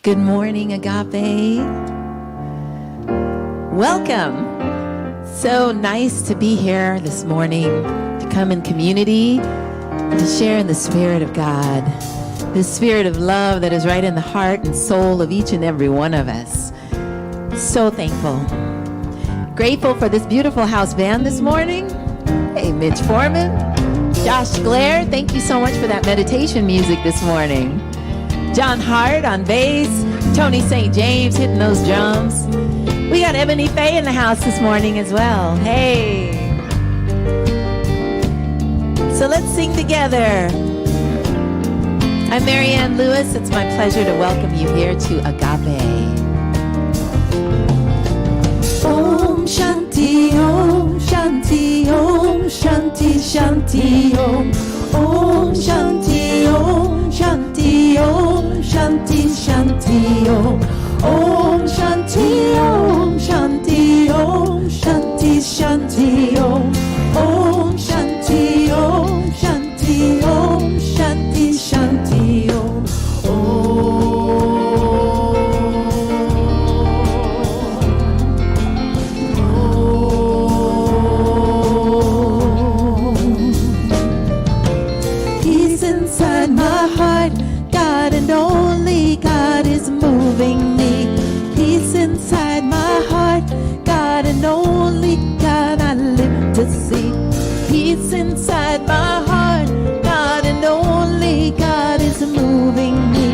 Good morning, Agape. Welcome. So nice to be here this morning, to come in community, and to share in the Spirit of God, the Spirit of love that is right in the heart and soul of each and every one of us. So thankful. Grateful for this beautiful house band this morning. Hey, Mitch Foreman, Josh Blair, thank you so much for that meditation music this morning. John Hart on bass, Tony St. James hitting those drums. We got Ebony Faye in the house this morning as well. Hey. So let's sing together. I'm Marianne Lewis. It's my pleasure to welcome you here to Agape. Om Shanti, Om Shanti, Om Shanti, Shanti, Om. Om Shanti, Om Shanti, Om Shanti, Shanti, Om. Om Shanti, Om Shanti, Om Shanti, Shanti, Om. Om Shanti, Om Shanti, Om Shanti, Shanti, Om. He's inside my heart, God and only God is moving me. He's inside my heart, God and only God I live to see. He's inside my heart, God and only God is moving me.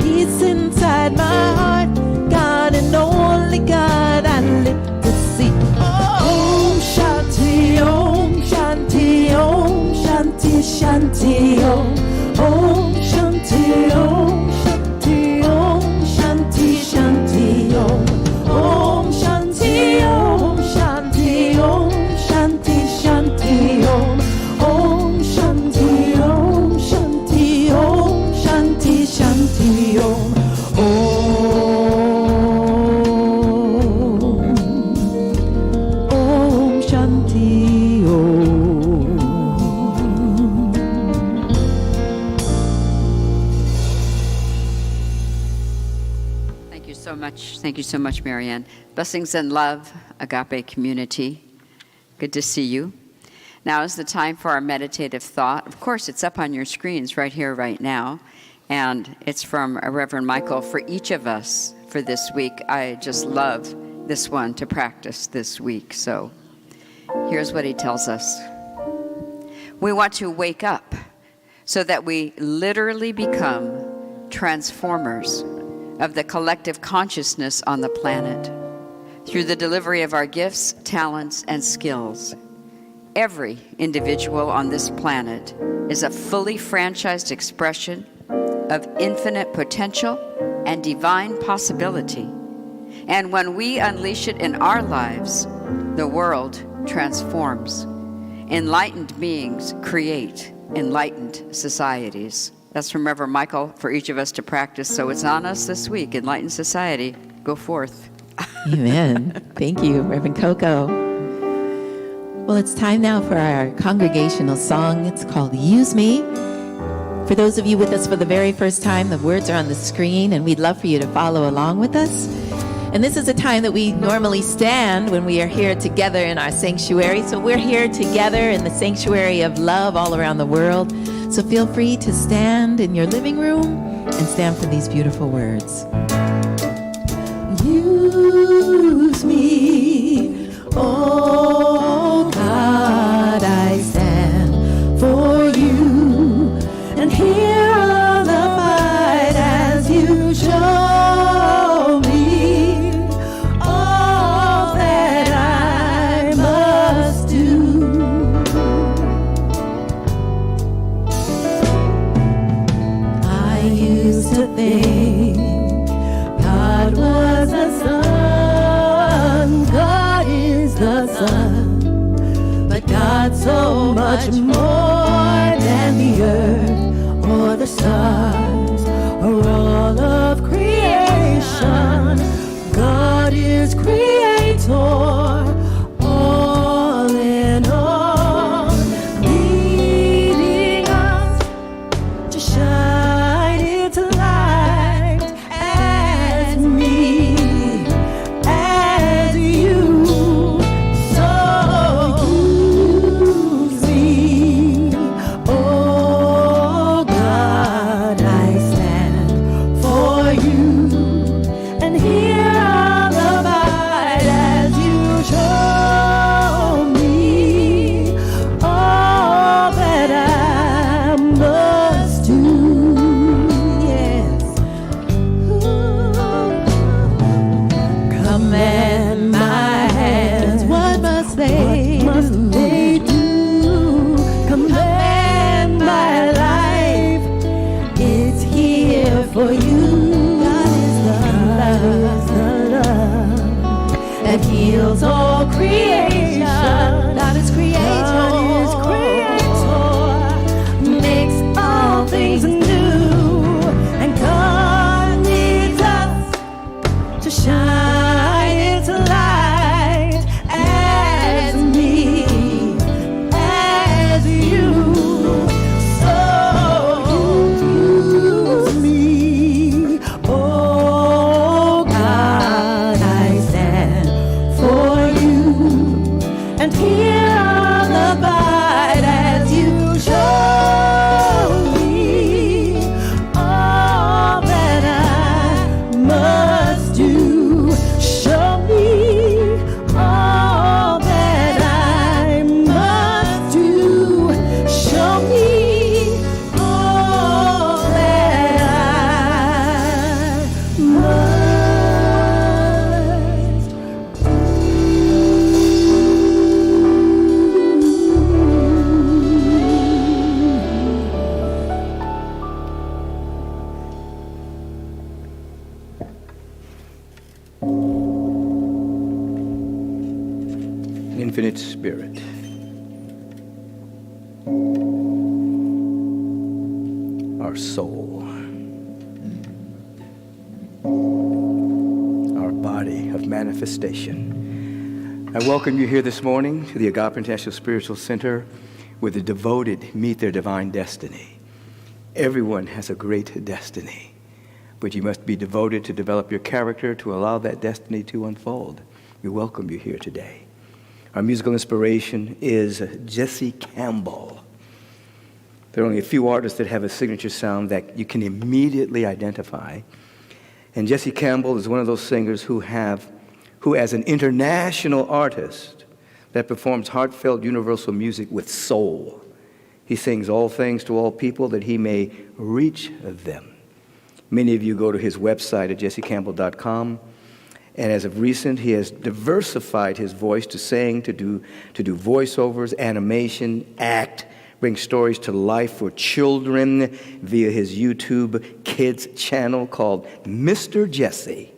He's inside my heart, God and only God I live to see. Om Shanti, Om Shanti, Om Shanti, Shanti, Om. Om Shanti, Om Shanti, Om Shanti, Shanti, Om. Om Shanti, Om Shanti, Om Shanti, Shanti, Om. Om Shanti, Om Shanti, Om Shanti, Shanti, Om. Om Shanti, Om. Thank you so much, Marianne. Blessings and love, Agape community. Good to see you. Now is the time for our meditative thought. Of course, it's up on your screens right here, right now. And it's from Reverend Michael for each of us for this week. I just love this one to practice this week. So here's what he tells us. We want to wake up so that we literally become transformers of the collective consciousness on the planet through the delivery of our gifts, talents, and skills. Every individual on this planet is a fully franchised expression of infinite potential and divine possibility. And when we unleash it in our lives, the world transforms. Enlightened beings create enlightened societies. That's from Reverend Michael for each of us to practice. So it's on us this week. Enlightened society. Go forth. Amen. Thank you, Reverend Coco. Well, it's time now for our congregational song. It's called Use Me. For those of you with us for the very first time, the words are on the screen, and we'd love for you to follow along with us. And this is a time that we normally stand when we are here together in our sanctuary. So we're here together in the sanctuary of love all around the world. So feel free to stand in your living room and stand for these beautiful words. Use me, oh God, I stand for you, and hear all the fight as you show me all that I must do. I used to think God was the sun, God is the sun, but God's so much more than the earth or the stars or all of creation. God is creator, all in all, leading us to shine into light. They do command my life. It's here for you. God is the love that heals all creation. God is creator. Makes all things new. And God needs us to shine its light as me, as you. So use me, oh God, I stand for you. And here on the abide as you show me all that I must do. Show me all that I must do. Show me all that I must Infinite Spirit, our soul, our body of manifestation. I welcome you here this morning to the Agape International Spiritual Center, where the devoted meet their divine destiny. Everyone has a great destiny, but you must be devoted to develop your character to allow that destiny to unfold. We welcome you here today. Our musical inspiration is Jesse Campbell. There are only a few artists that have a signature sound that you can immediately identify. And Jesse Campbell is one of those singers who as an international artist that performs heartfelt universal music with soul. He sings all things to all people that he may reach them. Many of you go to his website at jessecampbell.com. And as of recent, he has diversified his voice to sing, to do voiceovers, animation, act, bring stories to life for children via his YouTube Kids channel called Mr. Jesse.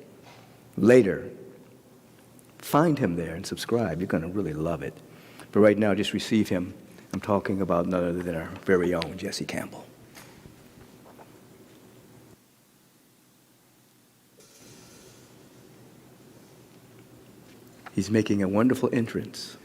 Later, find him there and subscribe. You're going to really love it. But right now, just receive him. I'm talking about none other than our very own Jesse Campbell. He's making a wonderful entrance.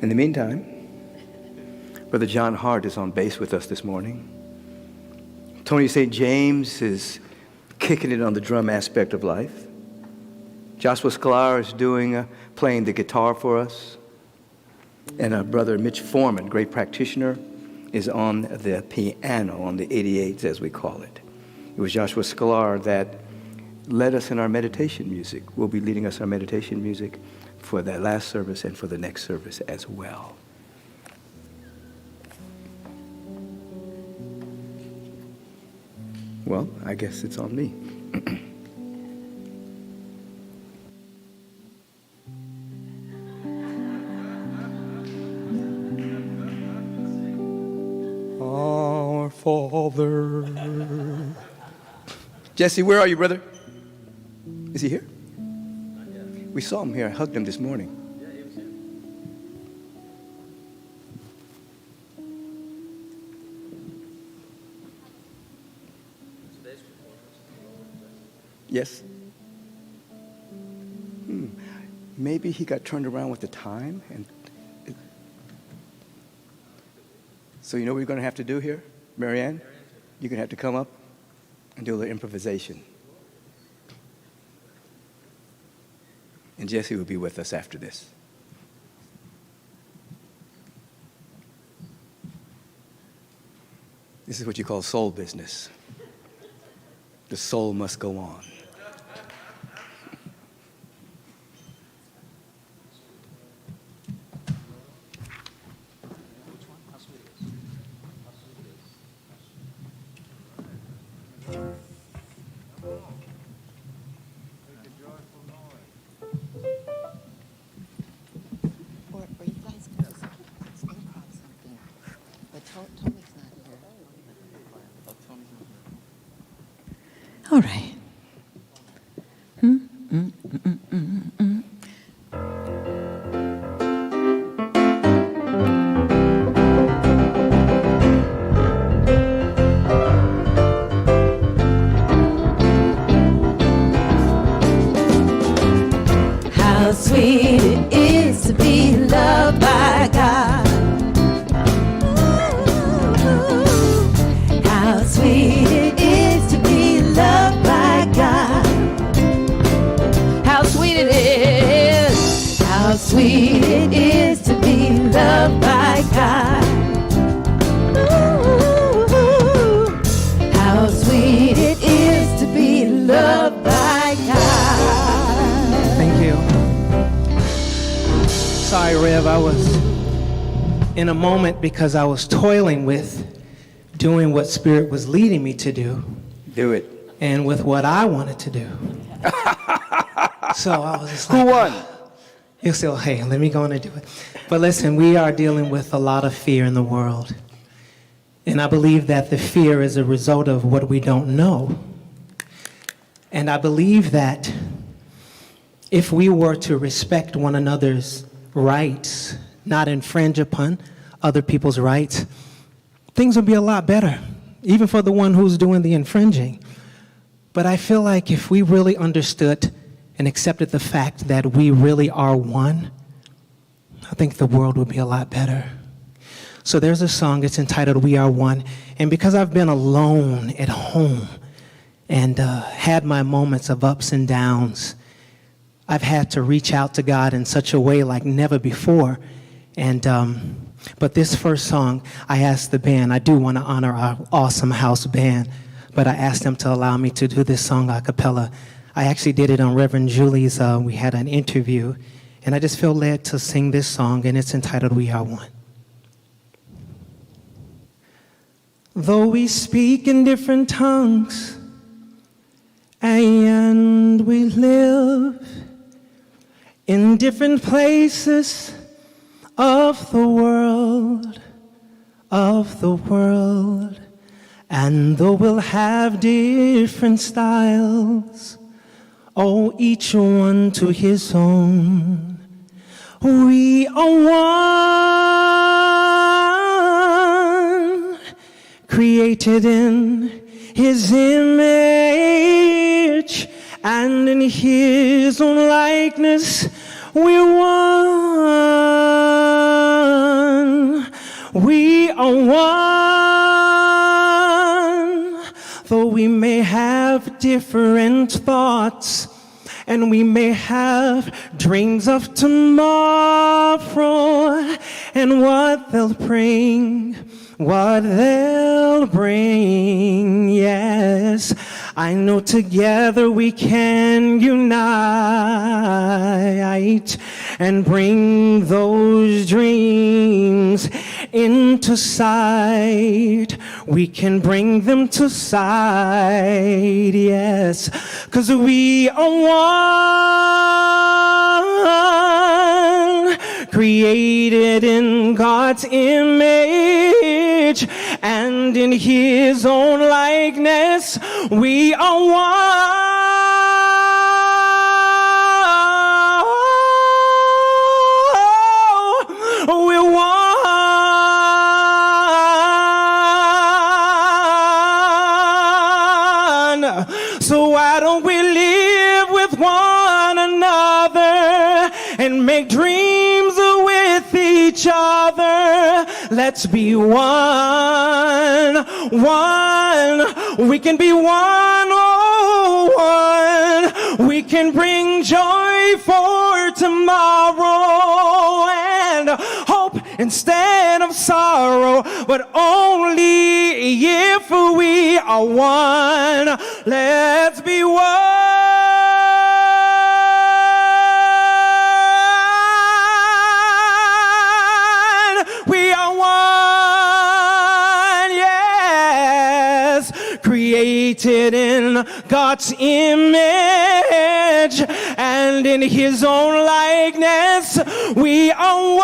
In the meantime, Brother John Hart is on bass with us this morning. Tony St. James is kicking it on the drum aspect of life. Joshua Sklar is playing the guitar for us. And our brother Mitch Foreman, great practitioner, is on the piano, on the 88s as we call it. It was Joshua Sklar that led us in our meditation music. Will be leading us in our meditation music for that last service and for the next service as well. Well, I guess it's on me. Our Father. Jesse, where are you, brother? Is he here? We saw him here. I hugged him this morning. Yeah, he was here. Today's performance. Yes? Maybe he got turned around with the time. So you know what you're going to have to do here, Marianne? You're going to have to come up and do a little improvisation. And Jesse will be with us after this. This is what you call soul business. The soul must go on. All right. How sweet it is to be loved by God. How sweet it is to be loved by God. How sweet it is. How sweet it is to be loved by God. How sweet it is to be loved by God. Thank you. Sorry, Rev, I was in a moment because I was toiling with doing what Spirit was leading me to do. Do it. And with what I wanted to do. So I was just like, Who won? You say, hey, let me go on and do it. But listen, we are dealing with a lot of fear in the world. And I believe that the fear is a result of what we don't know. And I believe that if we were to respect one another's rights, not infringe upon other people's rights, things would be a lot better, even for the one who's doing the infringing. But I feel like if we really understood and accepted the fact that we really are one, I think the world would be a lot better. So there's a song, it's entitled We Are One. And because I've been alone at home and had my moments of ups and downs, I've had to reach out to God in such a way like never before. And but this first song, I asked the band, I do want to honor our awesome house band, but I asked them to allow me to do this song a cappella. I actually did it on Reverend Julie's, we had an interview, and I just feel led to sing this song, and it's entitled We Are One. Though we speak in different tongues, and we live in different places of the world, and though we'll have different styles, oh, each one to his own, we are one, created in his image, and in his own likeness, we're one. We are one, though we may have different thoughts, and we may have dreams of tomorrow, and what they'll bring, yes. I know together we can unite and bring those dreams into sight. We can bring them to sight, yes, 'cause we are one, created in God's image, and in his own likeness, we are one. We're one. So why don't we live with one another and make dreams with each other? Let's be one, one. We can be one, oh, one. We can bring joy for tomorrow and hope instead of sorrow, but only if we are one. Let's be one. Created in God's image, and in his own likeness, we are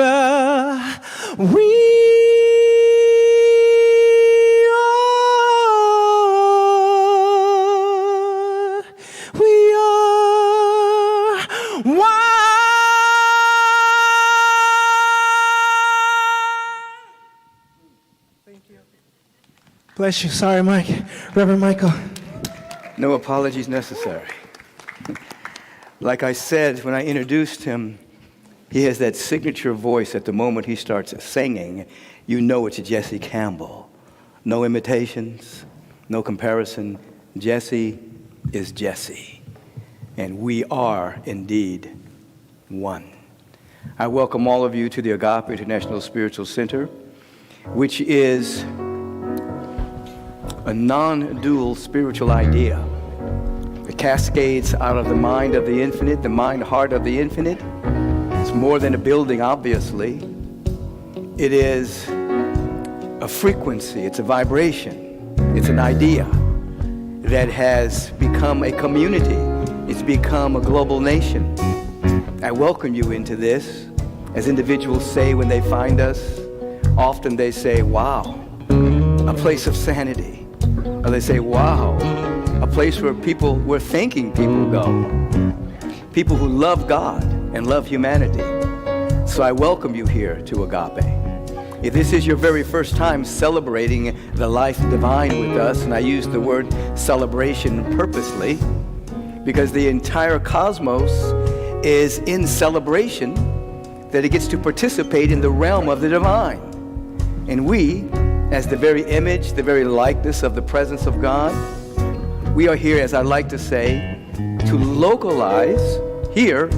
We are one. Bless you. Sorry, Mike. Reverend Michael. No apologies necessary. Like I said when I introduced him, he has that signature voice. At the moment he starts singing, you know it's Jesse Campbell. No imitations, no comparison. Jesse is Jesse. And we are indeed one. I welcome all of you to the Agape International Spiritual Center, which is a non-dual spiritual idea. It cascades out of the mind of the infinite, the mind-heart of the infinite. It's more than a building, obviously. It is a frequency, it's a vibration, it's an idea that has become a community. It's become a global nation. I welcome you into this. As individuals say when they find us, often they say, wow, a place of sanity. Or they say, wow, a place where we're thinking people go. People who love God and love humanity. So I welcome you here to Agape. If this is your very first time celebrating the life divine with us, and I use the word celebration purposely, because the entire cosmos is in celebration that it gets to participate in the realm of the divine. And we, as the very image, the very likeness of the presence of God, we are here, as I like to say, to localize here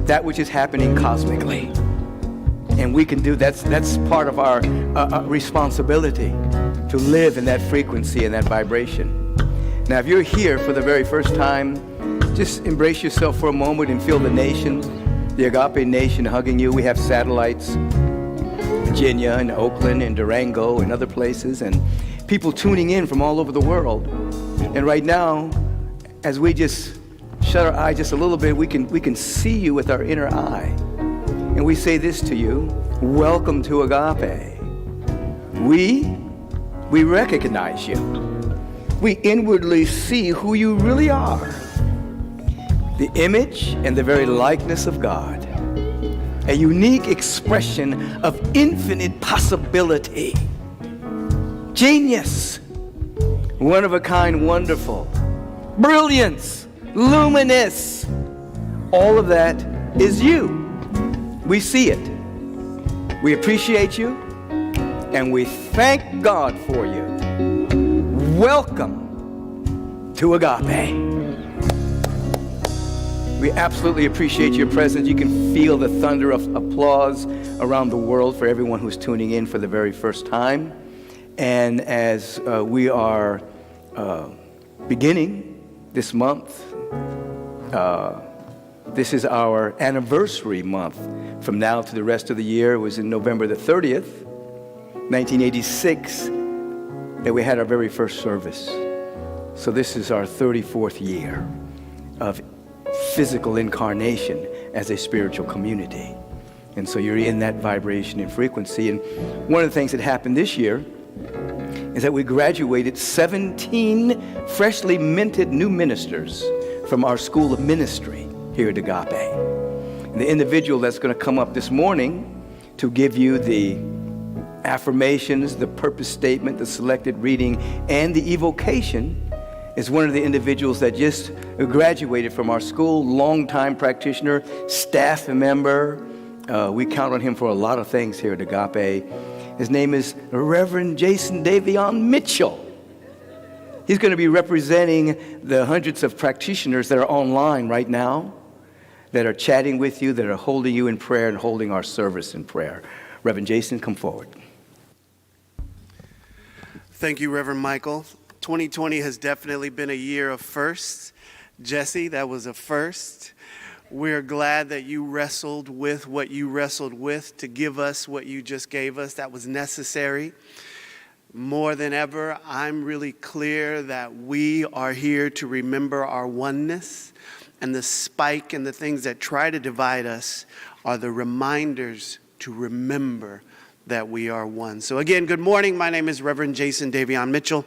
that which is happening cosmically. And we can do that's part of our responsibility, to live in that frequency and that vibration. Now, if you're here for the very first time, just embrace yourself for a moment and feel the nation, the Agape nation hugging you. We have satellites, Virginia and Oakland and Durango and other places, and people tuning in from all over the world. And right now, as we just shut our eye just a little bit, we can see you with our inner eye. And we say this to you: welcome to Agape. We recognize you. We inwardly see who you really are. The image and the very likeness of God. A unique expression of infinite possibility. Genius. One of a kind, wonderful. Brilliance. Luminous. All of that is you. We see it. We appreciate you. And we thank God for you. Welcome to Agape. We absolutely appreciate your presence. You can feel the thunder of applause around the world for everyone who's tuning in for the very first time. And as we are beginning this month, this is our anniversary month. From now to the rest of the year, it was in November the 30th, 1986, that we had our very first service. So this is our 34th year of physical incarnation as a spiritual community. And so you're in that vibration and frequency. And one of the things that happened this year is that we graduated 17 freshly minted new ministers from our School of Ministry here at Agape. And the individual that's going to come up this morning to give you the affirmations, the purpose statement, the selected reading, and the evocation is one of the individuals that just graduated from our school, longtime practitioner, staff member. We count on him for a lot of things here at Agape. His name is Reverend Jason Davion Mitchell. He's going to be representing the hundreds of practitioners that are online right now, that are chatting with you, that are holding you in prayer and holding our service in prayer. Reverend Jason, come forward. Thank you, Reverend Michael. 2020 has definitely been a year of firsts. Jesse, that was a first. We're glad that you wrestled with what you wrestled with to give us what you just gave us. That was necessary. More than ever, I'm really clear that we are here to remember our oneness, and the spike and the things that try to divide us are the reminders to remember that we are one. So again, good morning. My name is Reverend Jason Davion Mitchell.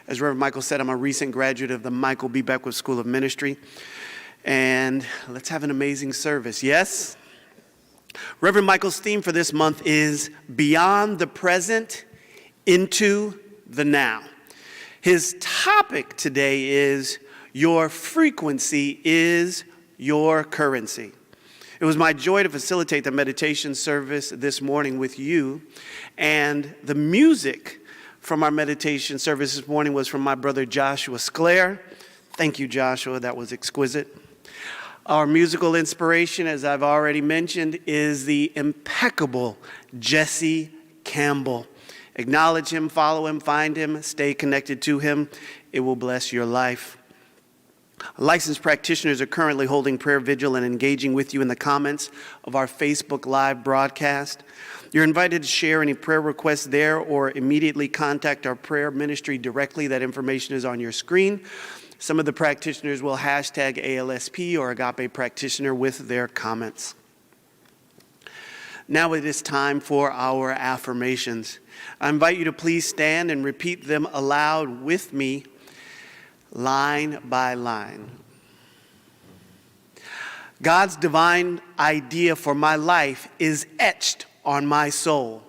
As Reverend Michael said, I'm a recent graduate of the Michael B. Beckwith School of Ministry. And let's have an amazing service. Yes? Reverend Michael's theme for this month is Beyond the Present into the Now. His topic today is Your Frequency is Your Currency. It was my joy to facilitate the meditation service this morning with you. And the music from our meditation service this morning was from my brother Joshua Sclair. Thank you, Joshua. That was exquisite. Our musical inspiration, as I've already mentioned, is the impeccable Jesse Campbell. Acknowledge him, follow him, find him, stay connected to him. It will bless your life. Licensed practitioners are currently holding prayer vigil and engaging with you in the comments of our Facebook Live broadcast. You're invited to share any prayer requests there or immediately contact our prayer ministry directly. That information is on your screen. Some of the practitioners will hashtag ALSP or Agape practitioner with their comments. Now it is time for our affirmations. I invite you to please stand and repeat them aloud with me, line by line. God's divine idea for my life is etched on my soul.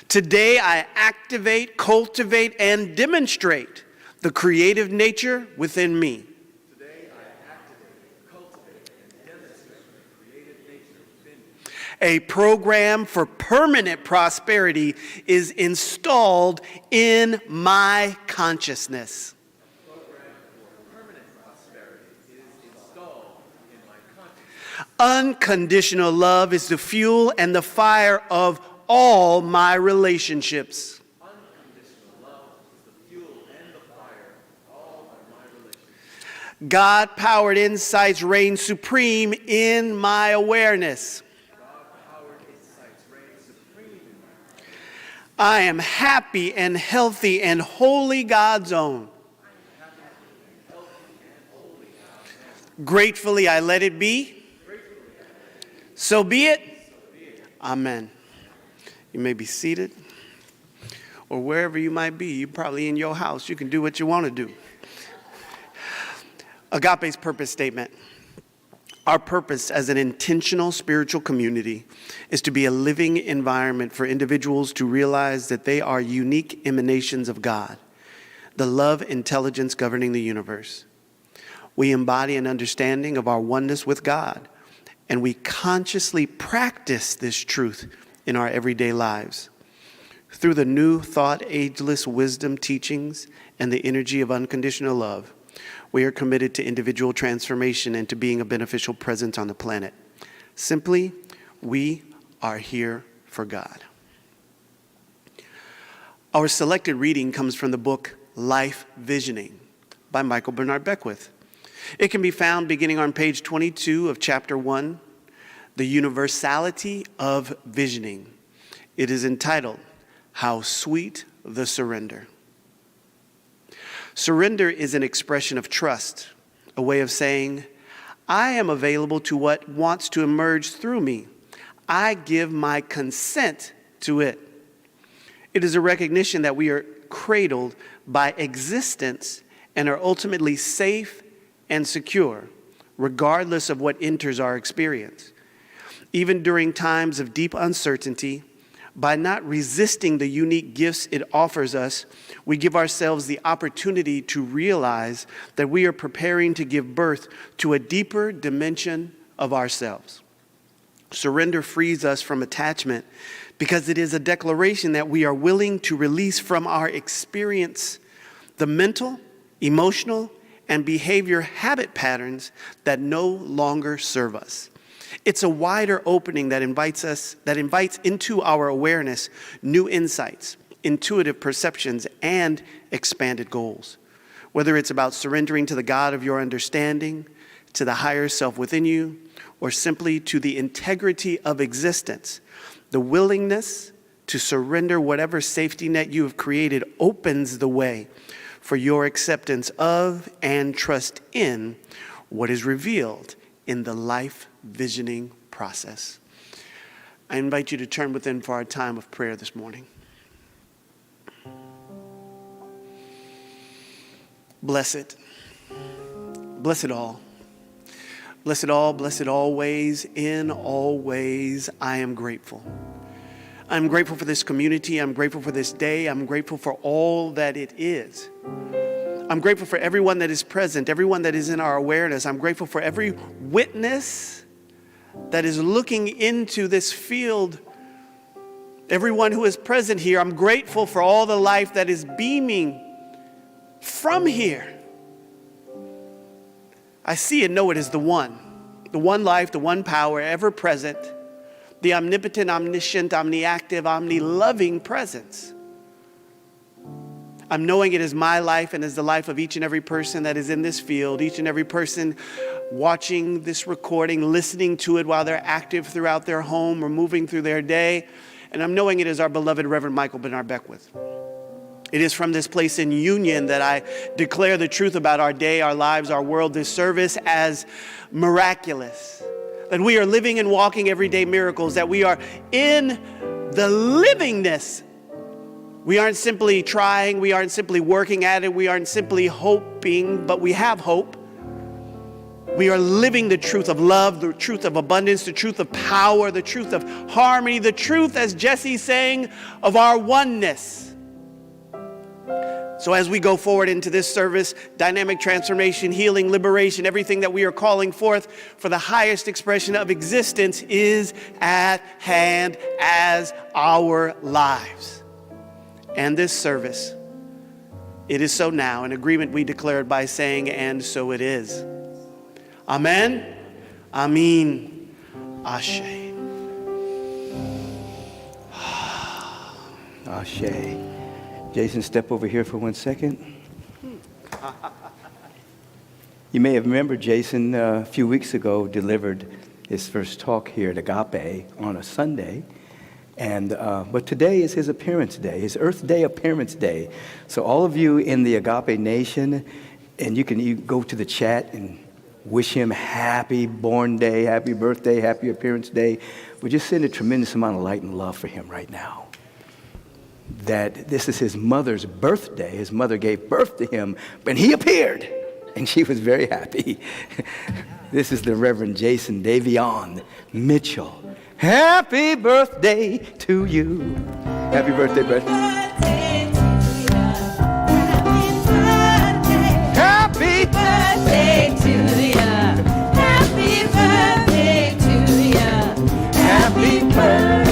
Today I activate, cultivate, and demonstrate the creative nature within me. Today I activate, cultivate, and demonstrate the creative nature within me. A program for permanent prosperity is installed in my consciousness. A program for permanent prosperity is installed in my consciousness. Unconditional love is the fuel and the fire of all my relationships. Unconditional love is the fuel and the fire of all of my relationships. God-powered insights reign supreme in my awareness. God-powered insights reign supreme in my awareness. I am happy and healthy and wholly God's own. I am happy and healthy and wholly God's own. Gratefully I let it be. So be it. Amen. You may be seated, or wherever you might be. You're probably in your house. You can do what you want to do. Agape's purpose statement. Our purpose as an intentional spiritual community is to be a living environment for individuals to realize that they are unique emanations of God, the love intelligence governing the universe. We embody an understanding of our oneness with God, and we consciously practice this truth in our everyday lives. Through the new thought, ageless wisdom teachings and the energy of unconditional love, we are committed to individual transformation and to being a beneficial presence on the planet. Simply, we are here for God. Our selected reading comes from the book Life Visioning by Michael Bernard Beckwith. It can be found beginning on page 22 of chapter 1, The Universality of Visioning. It is entitled, How Sweet the Surrender. Surrender is an expression of trust, a way of saying, I am available to what wants to emerge through me. I give my consent to it. It is a recognition that we are cradled by existence and are ultimately safe and secure, regardless of what enters our experience. Even during times of deep uncertainty, by not resisting the unique gifts it offers us, we give ourselves the opportunity to realize that we are preparing to give birth to a deeper dimension of ourselves. Surrender frees us from attachment because it is a declaration that we are willing to release from our experience the mental, emotional, and behavior habit patterns that no longer serve us. It's a wider opening that invites into our awareness new insights, intuitive perceptions, and expanded goals. Whether it's about surrendering to the God of your understanding, to the higher self within you, or simply to the integrity of existence, the willingness to surrender whatever safety net you have created opens the way for your acceptance of and trust in what is revealed in the life visioning process. I invite you to turn within for our time of prayer this morning. Bless it. Bless it all. Bless it all, bless it always, in all ways. I am grateful. I'm grateful for this community. I'm grateful for this day. I'm grateful for all that it is. I'm grateful for everyone that is present, everyone that is in our awareness. I'm grateful for every witness that is looking into this field. Everyone who is present here, I'm grateful for all the life that is beaming from here. I see and know it as the one life, the one power, ever present, the omnipotent, omniscient, omniactive, omni-loving presence. I'm knowing it is my life and is the life of each and every person that is in this field, each and every person watching this recording, listening to it while they're active throughout their home or moving through their day. And I'm knowing it is our beloved Reverend Michael Bernard Beckwith. It is from this place in union that I declare the truth about our day, our lives, our world, this service as miraculous. That we are living and walking everyday miracles, that we are in the livingness. We aren't simply trying, we aren't simply working at it, we aren't simply hoping, but we have hope. We are living the truth of love, the truth of abundance, the truth of power, the truth of harmony, the truth, as Jesse's saying, of our oneness. So as we go forward into this service, dynamic transformation, healing, liberation, everything that we are calling forth for the highest expression of existence is at hand as our lives. And this service, it is so now, in agreement we declared by saying, and so it is. Amen. Amen. Ashe. Ashe. Jason, step over here for 1 second. You may have remembered Jason a few weeks ago delivered his first talk here at Agape on a Sunday. But today is his appearance day, his Earth Day appearance day. So all of you in the Agape Nation, and you can go to the chat and wish him happy born day, happy birthday, happy appearance day. We just send a tremendous amount of light and love for him right now. That this is his mother's birthday. His mother gave birth to him, but he appeared, and she was very happy. This is the Reverend Jason Davion Mitchell. Happy birthday to you. Happy birthday, brother. Happy birthday to you. Happy birthday to you. Happy birthday.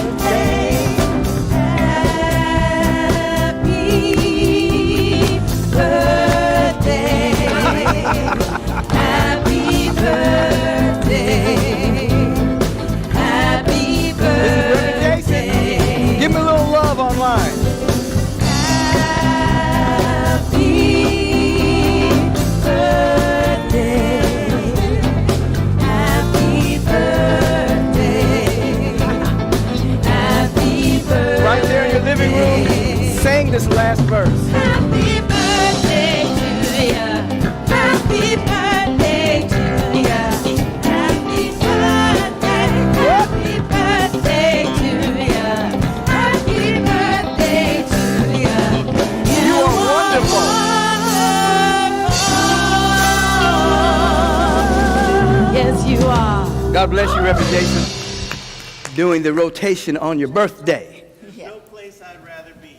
This last verse. Happy birthday to you. Happy birthday to you. Happy birthday. Happy birthday to you. Happy birthday to you. You are wonderful. Yes, you are. God bless you, Reverend Jason. Doing the rotation on your birthday.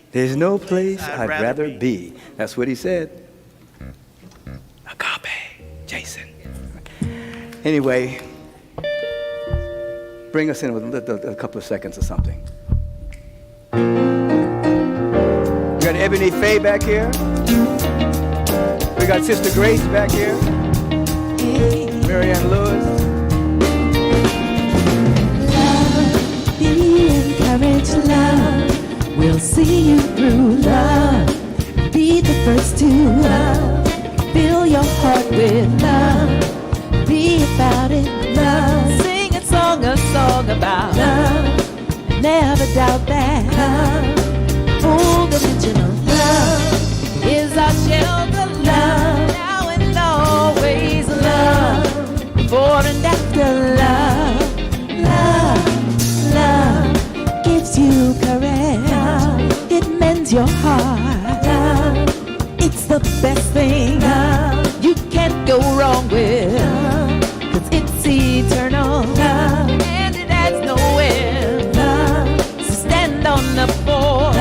There's no place I'd rather be. That's what he said. Agape, Jason. Anyway, bring us in with a couple of seconds or something. We got Ebony Faye back here. We got Sister Grace back here. Marianne Lewis. Love, be encouraged, love. We'll see you through, love. Be the first to love. Fill your heart with love. Be about it, love. Sing a song about love. Never doubt that love. Full dimensional love is our shelter, love. Now and always love. after love. Love, love gives you courage. It mends your heart. It's the best thing you can't go wrong with. 'Cause it's eternal and it has no end. So stand on the full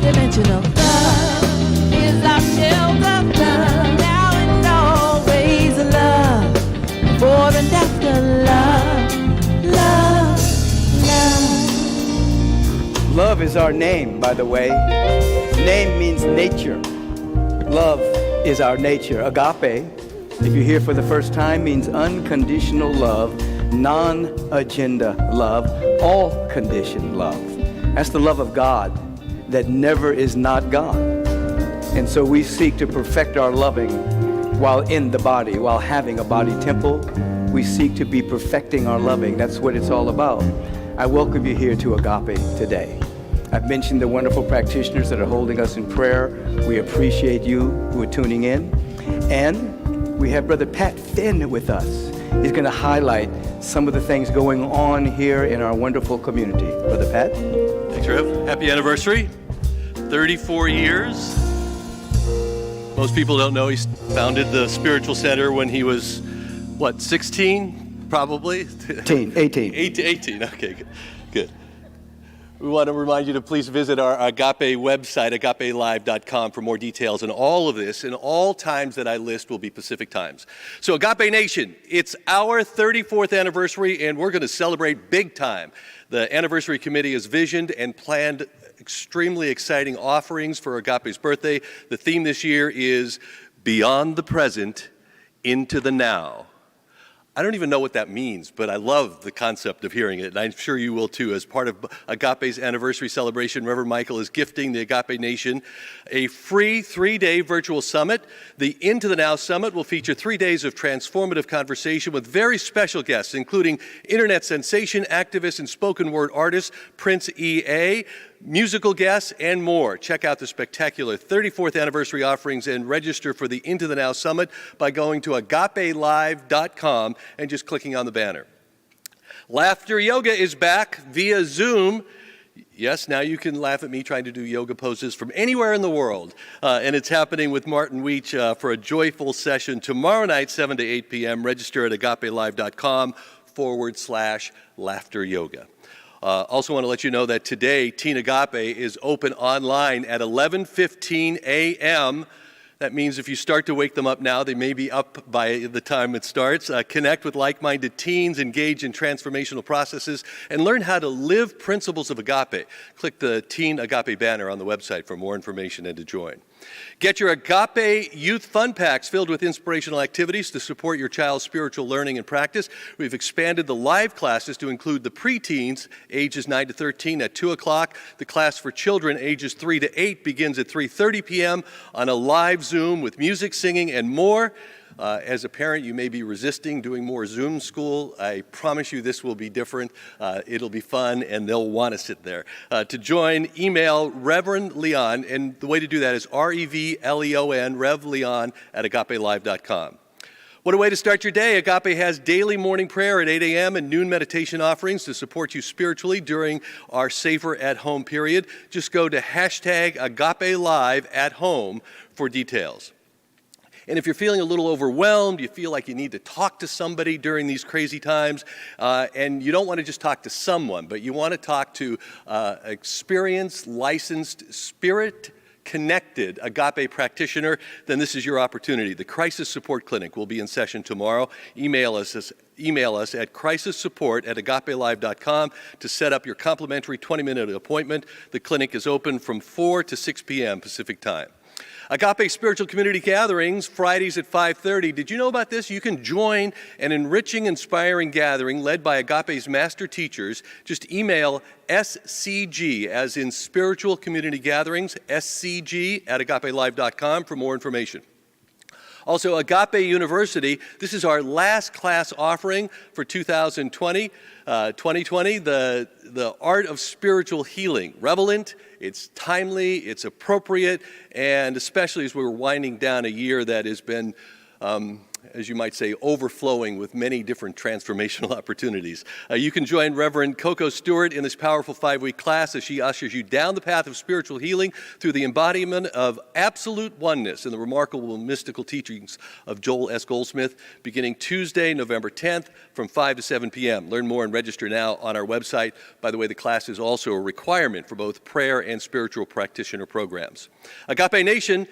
dimensional love is our shelter. Now and always love, before and after love, love, love. Love is our name, by the way. Name means nature. Love is our nature. Agape, if you're here for the first time, means unconditional love, non-agenda love, all-conditioned love. That's the love of God that never is not God. And so we seek to perfect our loving while in the body, while having a body temple. We seek to be perfecting our loving. That's what it's all about. I welcome you here to Agape today. I've mentioned the wonderful practitioners that are holding us in prayer. We appreciate you who are tuning in. And we have Brother Pat Finn with us. He's going to highlight some of the things going on here in our wonderful community. Brother Pat? Thanks, Rev. Happy anniversary. 34 years. Most people don't know he founded the Spiritual Center when he was, 16? Probably? 18. 18. Okay, good. We want to remind you to please visit our Agape website, agapelive.com, for more details on all of this, and all times that I list will be Pacific times. So Agape Nation, it's our 34th anniversary, and we're going to celebrate big time. The anniversary committee has visioned and planned extremely exciting offerings for Agape's birthday. The theme this year is Beyond the Present, Into the Now. I don't even know what that means, but I love the concept of hearing it, and I'm sure you will too. As part of Agape's anniversary celebration, Reverend Michael is gifting the Agape Nation a free 3-day virtual summit. The Into the Now Summit will feature 3 days of transformative conversation with very special guests, including internet sensation, activist, and spoken word artist Prince E.A., musical guests, and more. Check out the spectacular 34th anniversary offerings and register for the Into the Now Summit by going to agapelive.com and just clicking on the banner. Laughter Yoga is back via Zoom. Yes, now you can laugh at me trying to do yoga poses from anywhere in the world. And it's happening with Martin Weech for a joyful session tomorrow night, 7 to 8 p.m. Register at agapelive.com/laughter yoga. Also want to let you know that today, Teen Agape is open online at 11:15 a.m. That means if you start to wake them up now, they may be up by the time it starts. Connect with like-minded teens, engage in transformational processes, and learn how to live principles of Agape. Click the Teen Agape banner on the website for more information and to join. Get your Agape Youth Fun Packs filled with inspirational activities to support your child's spiritual learning and practice. We've expanded the live classes to include the preteens, ages 9 to 13 at 2 o'clock. The class for children ages 3 to 8 begins at 3:30 p.m. on a live Zoom with music, singing, and more. As a parent, you may be resisting doing more Zoom school. I promise you this will be different. It'll be fun, and they'll want to sit there. To join, email Reverend Leon, and the way to do that is REVLEON, Rev Leon, at agapelive.com. What a way to start your day. Agape has daily morning prayer at 8 a.m. and noon meditation offerings to support you spiritually during our Safer at Home period. Just go to #AgapeLiveAtHome for details. And if you're feeling a little overwhelmed, you feel like you need to talk to somebody during these crazy times, and you don't want to just talk to someone, but you want to talk to experienced, licensed, spirit-connected Agape practitioner, then this is your opportunity. The Crisis Support Clinic will be in session tomorrow. Email us at crisissupport@agapelive.com to set up your complimentary 20-minute appointment. The clinic is open from 4 to 6 p.m. Pacific time. Agape Spiritual Community Gatherings, Fridays at 5:30. Did you know about this? You can join an enriching, inspiring gathering led by Agape's master teachers. Just email SCG, as in Spiritual Community Gatherings, SCG@agapelive.com for more information. Also, Agape University, this is our last class offering for 2020, the art of spiritual healing. Relevant, it's timely, it's appropriate, and especially as we're winding down a year that has been as you might say, overflowing with many different transformational opportunities. You can join Reverend Coco Stewart in this powerful 5-week class as she ushers you down the path of spiritual healing through the embodiment of absolute oneness and the remarkable mystical teachings of Joel S. Goldsmith, beginning Tuesday, November 10th from 5 to 7 p.m. Learn more and register now on our website. By the way, the class is also a requirement for both prayer and spiritual practitioner programs. Agape Nation,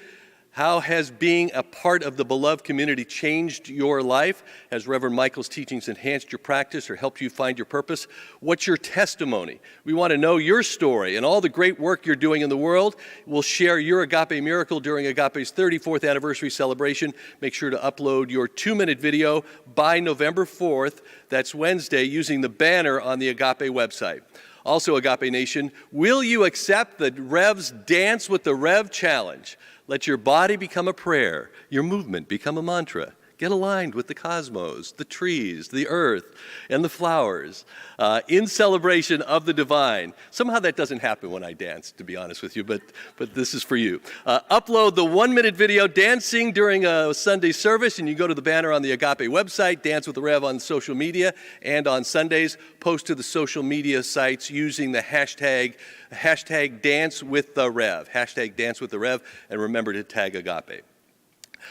how has being a part of the beloved community changed your life? Has Reverend Michael's teachings enhanced your practice or helped you find your purpose? What's your testimony? We want to know your story and all the great work you're doing in the world. We'll share your Agape miracle during Agape's 34th anniversary celebration. Make sure to upload your 2-minute video by November 4th, that's Wednesday, using the banner on the Agape website. Also, Agape Nation, will you accept the Rev's Dance with the Rev Challenge? Let your body become a prayer, your movement become a mantra. Get aligned with the cosmos, the trees, the earth, and the flowers in celebration of the divine. Somehow that doesn't happen when I dance, to be honest with you, but this is for you. Upload the 1-minute video dancing during a Sunday service, and you go to the banner on the Agape website, Dance with the Rev on social media, and on Sundays, post to the social media sites using the hashtag Dance with the Rev, hashtag Dance with the Rev, and remember to tag Agape.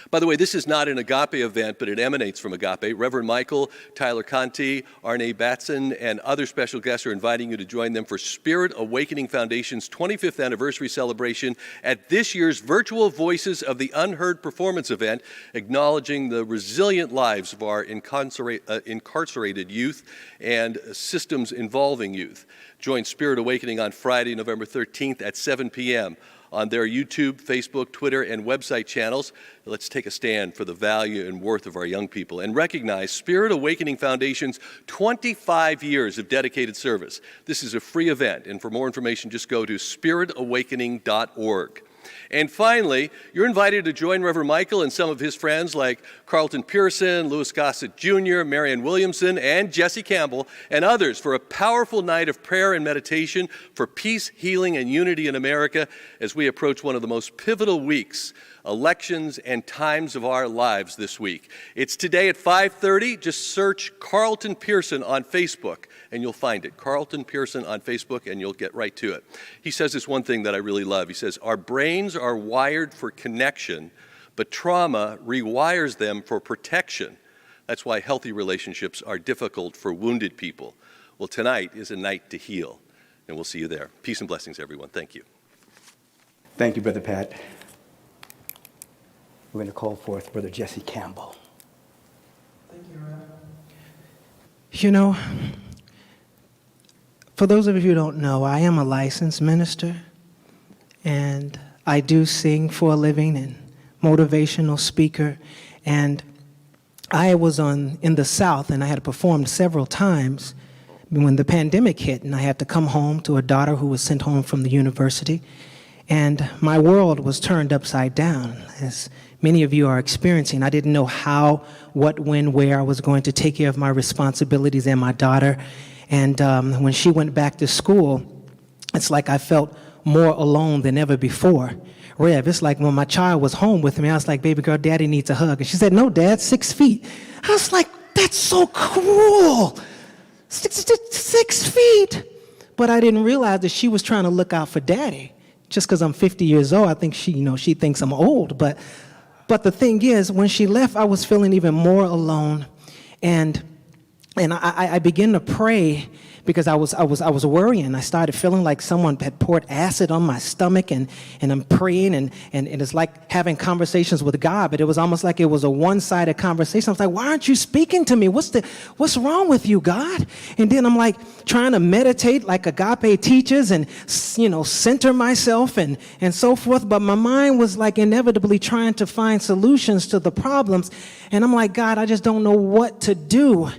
By the way, this is not an Agape event, but it emanates from Agape. Reverend Michael, Tyler Conti, Arne Batson, and other special guests are inviting you to join them for Spirit Awakening Foundation's 25th anniversary celebration at this year's Virtual Voices of the Unheard Performance event, acknowledging the resilient lives of our incarcerated youth and systems involving youth. Join Spirit Awakening on Friday, November 13th at 7 p.m. on their YouTube, Facebook, Twitter, and website channels. Let's take a stand for the value and worth of our young people and recognize Spirit Awakening Foundation's 25 years of dedicated service. This is a free event, and for more information, just go to spiritawakening.org. And finally, you're invited to join Reverend Michael and some of his friends like Carlton Pearson, Louis Gossett Jr., Marianne Williamson, and Jesse Campbell, and others for a powerful night of prayer and meditation for peace, healing, and unity in America as we approach one of the most pivotal weeks, elections, and times of our lives this week. It's today at 5:30. Just search Carlton Pearson on Facebook, and you'll find it. Carlton Pearson on Facebook, and you'll get right to it. He says this one thing that I really love. He says, our brains are wired for connection, but trauma rewires them for protection. That's why healthy relationships are difficult for wounded people. Well, tonight is a night to heal, and we'll see you there. Peace and blessings, everyone. Thank you. Thank you, Brother Pat. We're going to call forth Brother Jesse Campbell. Thank you, Reverend. You know, for those of you who don't know, I am a licensed minister, and I do sing for a living and motivational speaker. And I was in the South, and I had performed several times when the pandemic hit, and I had to come home to a daughter who was sent home from the university. And my world was turned upside down, as many of you are experiencing. I didn't know how, what, when, where I was going to take care of my responsibilities and my daughter. And when she went back to school, it's like I felt more alone than ever before. Rev, it's like when my child was home with me, I was like, baby girl, daddy needs a hug. And she said, no, Dad, 6 feet. I was like, that's so cruel. 6 feet. But I didn't realize that she was trying to look out for daddy. Just because I'm 50 years old, I think she thinks I'm old. But the thing is, when she left, I was feeling even more alone. And I began to pray because I was worrying. I started feeling like someone had poured acid on my stomach, and I'm praying, and it's like having conversations with God, but it was almost like it was a one-sided conversation. I was like, why aren't you speaking to me? What's wrong with you, God? And then I'm like trying to meditate like Agape teaches and, center myself and so forth, but my mind was like inevitably trying to find solutions to the problems, and I'm like, God, I just don't know what to do.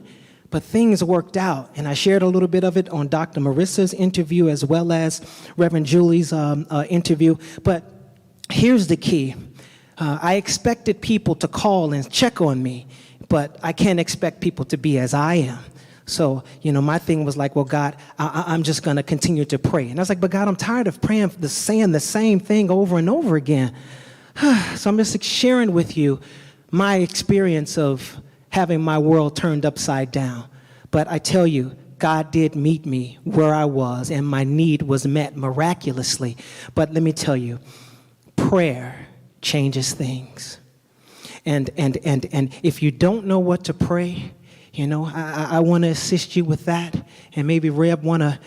But things worked out, and I shared a little bit of it on Dr. Marissa's interview as well as Reverend Julie's interview. But here's the key. I expected people to call and check on me, but I can't expect people to be as I am. So, my thing was like, well, God, I'm just going to continue to pray. And I was like, but God, I'm tired of praying, saying the same thing over and over again. So I'm just sharing with you my experience of having my world turned upside down. But I tell you, God did meet me where I was, and my need was met miraculously. But let me tell you, prayer changes things. And if you don't know what to pray, I want to assist you with that, and maybe Reb want to,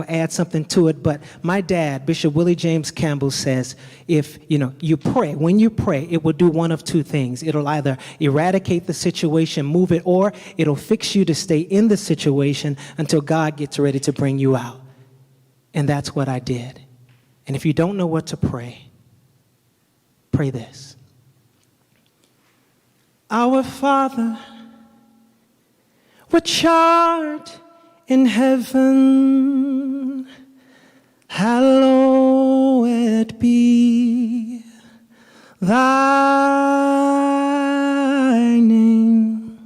add something to it. But my dad, Bishop Willie James Campbell, says if, you pray, when you pray, it will do one of two things. It'll either eradicate the situation, move it, or it'll fix you to stay in the situation until God gets ready to bring you out. And that's what I did. And if you don't know what to pray, pray this. Our Father, which art in heaven, hallowed be thy name.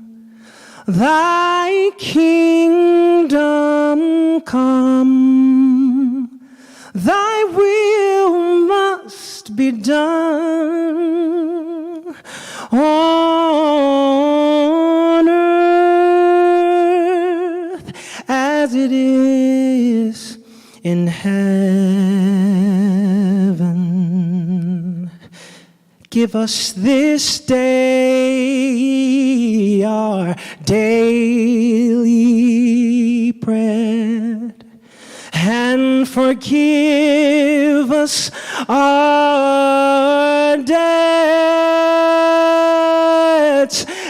Thy kingdom come, thy will must be done on earth as it is in heaven. Give us this day our daily bread, and forgive us our debts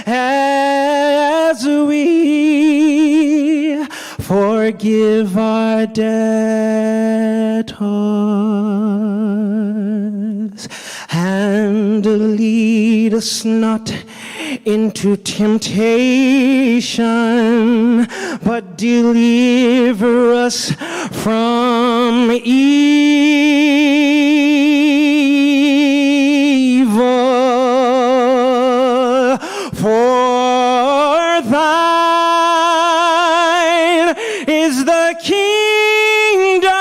as we forgive our debtors. And lead us not into temptation, but deliver us from evil. For thine is the kingdom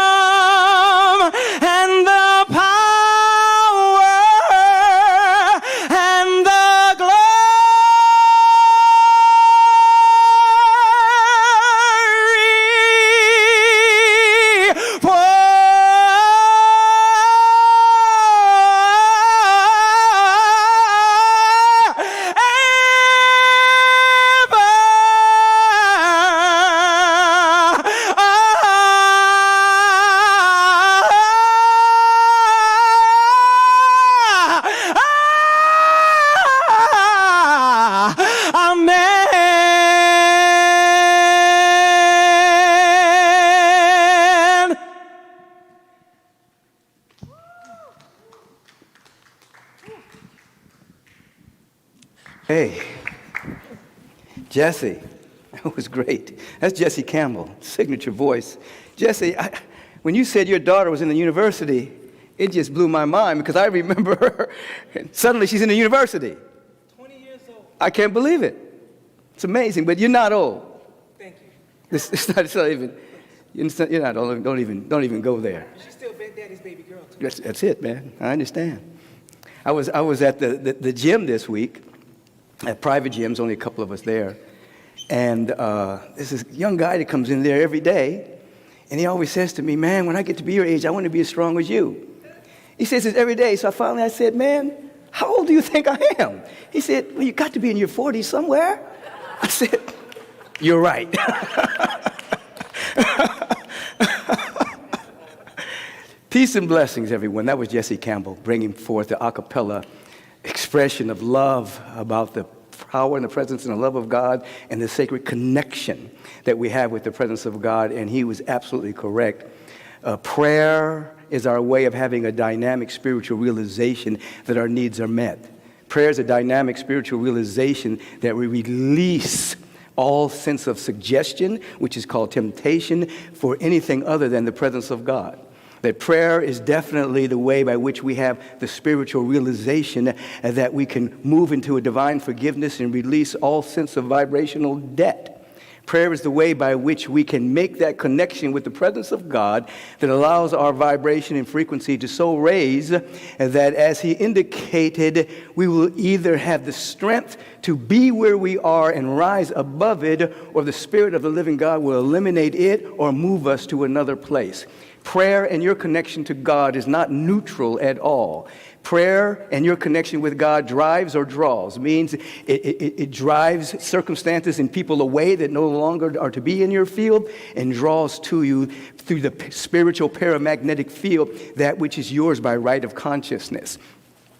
and the power and the glory Hey, Jesse, that was great. That's Jesse Campbell, signature voice. Jesse, when you said your daughter was in the university, it just blew my mind because I remember her. Suddenly she's in the university. 20 years old. I can't believe it. It's amazing, but you're not old. Thank you. It's not even, you're not old. Don't even go there. She's still Big Daddy's baby girl, too. That's it, man. I understand. I was at the gym this week, at private gyms, only a couple of us there. And there's this young guy that comes in there every day, and he always says to me, man, when I get to be your age, I want to be as strong as you. He says this every day. So I said, man, how old do you think I am? He said, well, you got to be in your 40s somewhere. I said, you're right. Peace and blessings, everyone. That was Jesse Campbell bringing forth the acapella expression of love about the power and the presence and the love of God and the sacred connection that we have with the presence of God. And he was absolutely correct. Prayer is our way of having a dynamic spiritual realization that our needs are met. Prayer is a dynamic spiritual realization that we release all sense of suggestion, which is called temptation, for anything other than the presence of God. That prayer is definitely the way by which we have the spiritual realization that we can move into a divine forgiveness and release all sense of vibrational debt. Prayer is the way by which we can make that connection with the presence of God that allows our vibration and frequency to so raise that, as he indicated, we will either have the strength to be where we are and rise above it, or the Spirit of the living God will eliminate it or move us to another place. Prayer and your connection to God is not neutral at all. Prayer and your connection with God drives or draws, means it drives circumstances and people away that no longer are to be in your field, and draws to you through the spiritual paramagnetic field that which is yours by right of consciousness.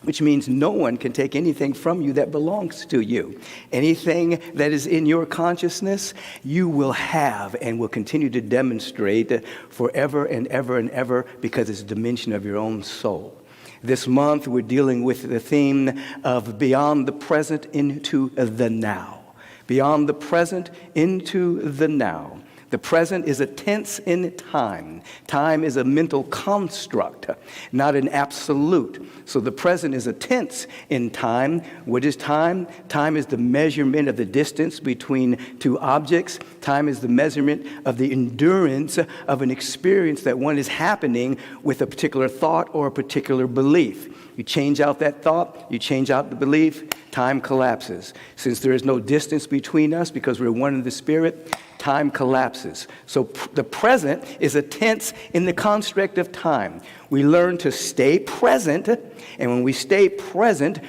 Which means no one can take anything from you that belongs to you. Anything that is in your consciousness, you will have and will continue to demonstrate forever and ever and ever, because it's a dimension of your own soul. This month, we're dealing with the theme of beyond the present into the now. Beyond the present into the now. The present is a tense in time. Time is a mental construct, not an absolute. So the present is a tense in time. What is time? Time is the measurement of the distance between two objects. Time is the measurement of the endurance of an experience that one is happening with a particular thought or a particular belief. You change out that thought, you change out the belief, time collapses. Since there is no distance between us because we're one in the Spirit, time collapses. So the present is a tense in the construct of time. We learn to stay present, and when we stay present,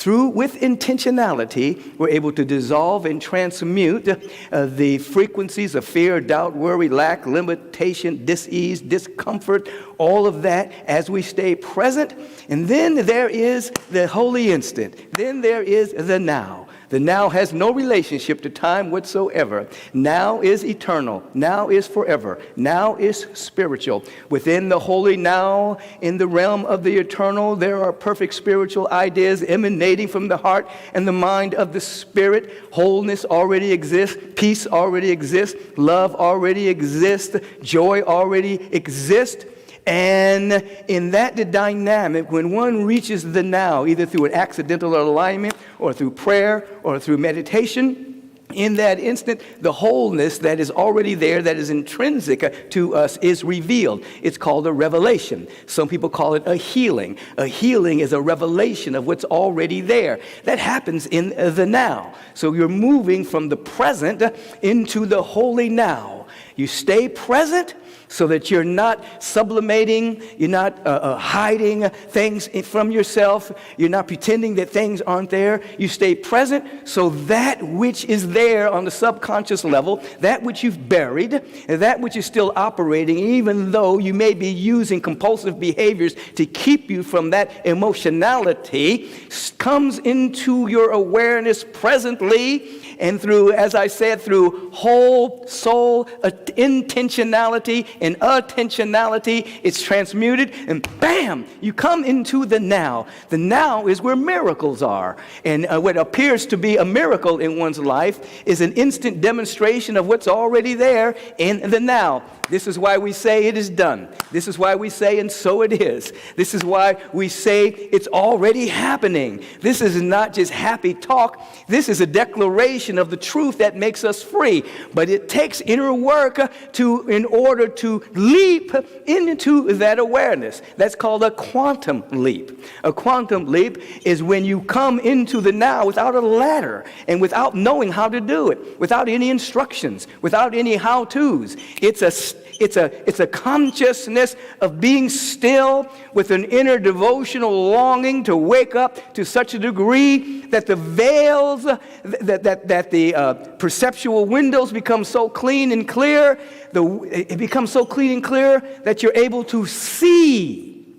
with intentionality, we're able to dissolve and transmute the frequencies of fear, doubt, worry, lack, limitation, dis-ease, discomfort, all of that as we stay present. And then there is the holy instant. Then there is the now. The now has no relationship to time whatsoever. Now is eternal. Now is forever. Now is spiritual. Within the holy now, in the realm of the eternal, there are perfect spiritual ideas emanating from the heart and the mind of the Spirit. Wholeness already exists. Peace already exists. Love already exists. Joy already exists. And in that dynamic, when one reaches the now, either through an accidental alignment or through prayer or through meditation, in that instant, the wholeness that is already there, that is intrinsic to us, is revealed. It's called a revelation. Some people call it a healing. A healing is a revelation of what's already there. That happens in the now. So you're moving from the present into the holy now. You stay present so that you're not sublimating, you're not hiding things from yourself, you're not pretending that things aren't there. You stay present so that which is there on the subconscious level, that which you've buried, and that which is still operating, even though you may be using compulsive behaviors to keep you from that emotionality, comes into your awareness presently. And through, as I said, through whole soul intentionality and attentionality, it's transmuted, and bam, you come into the now. The now is where miracles are. And what appears to be a miracle in one's life is an instant demonstration of what's already there in the now. This is why we say it is done. This is why we say, and so it is. This is why we say it's already happening. This is not just happy talk. This is a declaration of the truth that makes us free. But it takes inner work in order to leap into that awareness. That's called a quantum leap. A quantum leap is when you come into the now without a ladder and without knowing how to do it, without any instructions, without any how-tos. It's a consciousness of being still with an inner devotional longing to wake up to such a degree that the veils, that the perceptual windows become so clean and clear, it becomes so clean and clear that you're able to see.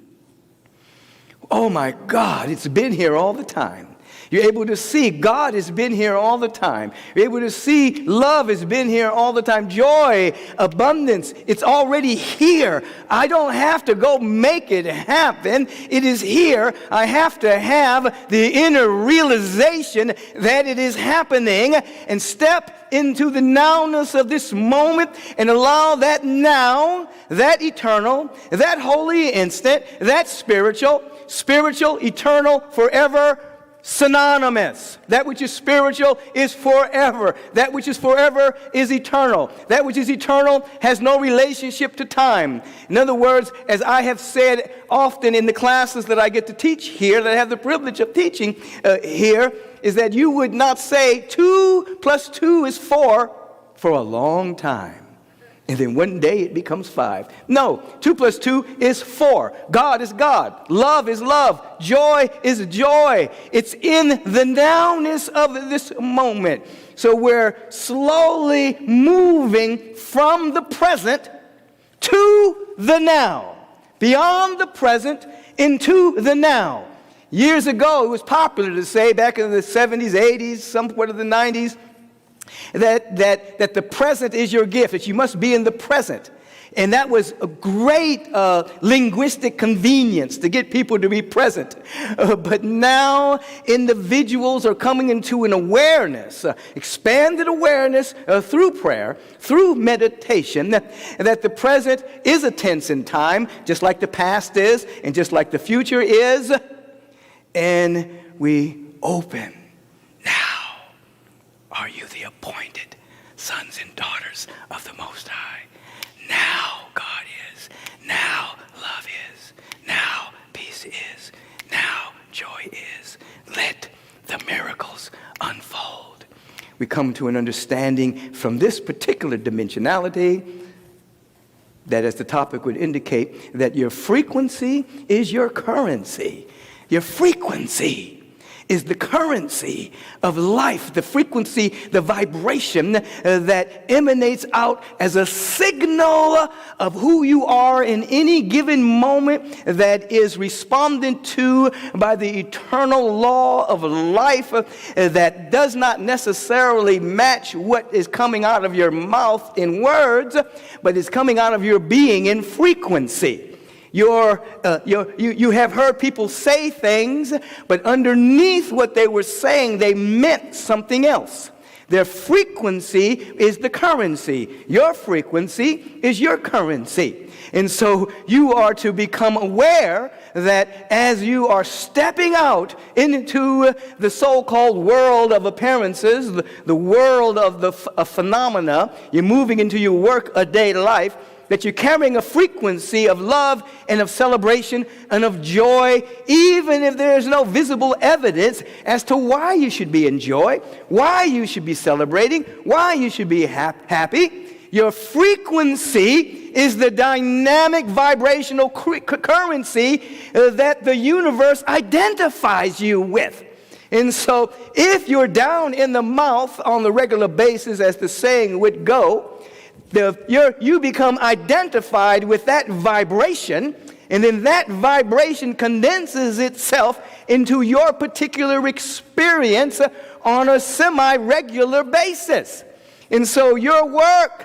Oh my God, it's been here all the time. You're able to see God has been here all the time. You're able to see love has been here all the time. Joy, abundance, it's already here. I don't have to go make it happen. It is here. I have to have the inner realization that it is happening and step into the nowness of this moment and allow that now, that eternal, that holy instant, that spiritual, eternal, forever, synonymous. That which is spiritual is forever. That which is forever is eternal. That which is eternal has no relationship to time. In other words, as I have said often in the classes that I get to teach here, that I have the privilege of teaching here, is that you would not say 2 plus 2 is 4 for a long time. And then one day it becomes 5. No, 2 plus 2 is 4. God is God. Love is love. Joy is joy. It's in the nowness of this moment. So we're slowly moving from the present to the now. Beyond the present into the now. Years ago, it was popular to say, back in the 70s, 80s, somewhere in the 90s, that the present is your gift, that you must be in the present. And that was a great linguistic convenience to get people to be present. But now individuals are coming into an awareness, expanded awareness through prayer, through meditation, that the present is a tense in time, just like the past is, and just like the future is. And we open. Now are you the appointed sons and daughters of the Most High. Now God is. Now love is. Now peace is. Now joy is. Let the miracles unfold. We come to an understanding from this particular dimensionality that, as the topic would indicate, that your frequency is your currency. Your frequency is the currency of life, the frequency, the vibration that emanates out as a signal of who you are in any given moment, that is responded to by the eternal law of life, that does not necessarily match what is coming out of your mouth in words, but is coming out of your being in frequency. You have heard people say things, but underneath what they were saying, they meant something else. Their frequency is the currency. Your frequency is your currency. And so you are to become aware that as you are stepping out into the so-called world of appearances, the world of the phenomena, you're moving into your work-a-day life, that you're carrying a frequency of love and of celebration and of joy, even if there's no visible evidence as to why you should be in joy, why you should be celebrating, why you should be happy. Your frequency is the dynamic vibrational currency that the universe identifies you with. And so if you're down in the mouth on the regular basis, as the saying would go, you become identified with that vibration, and then that vibration condenses itself into your particular experience on a semi-regular basis. And so your work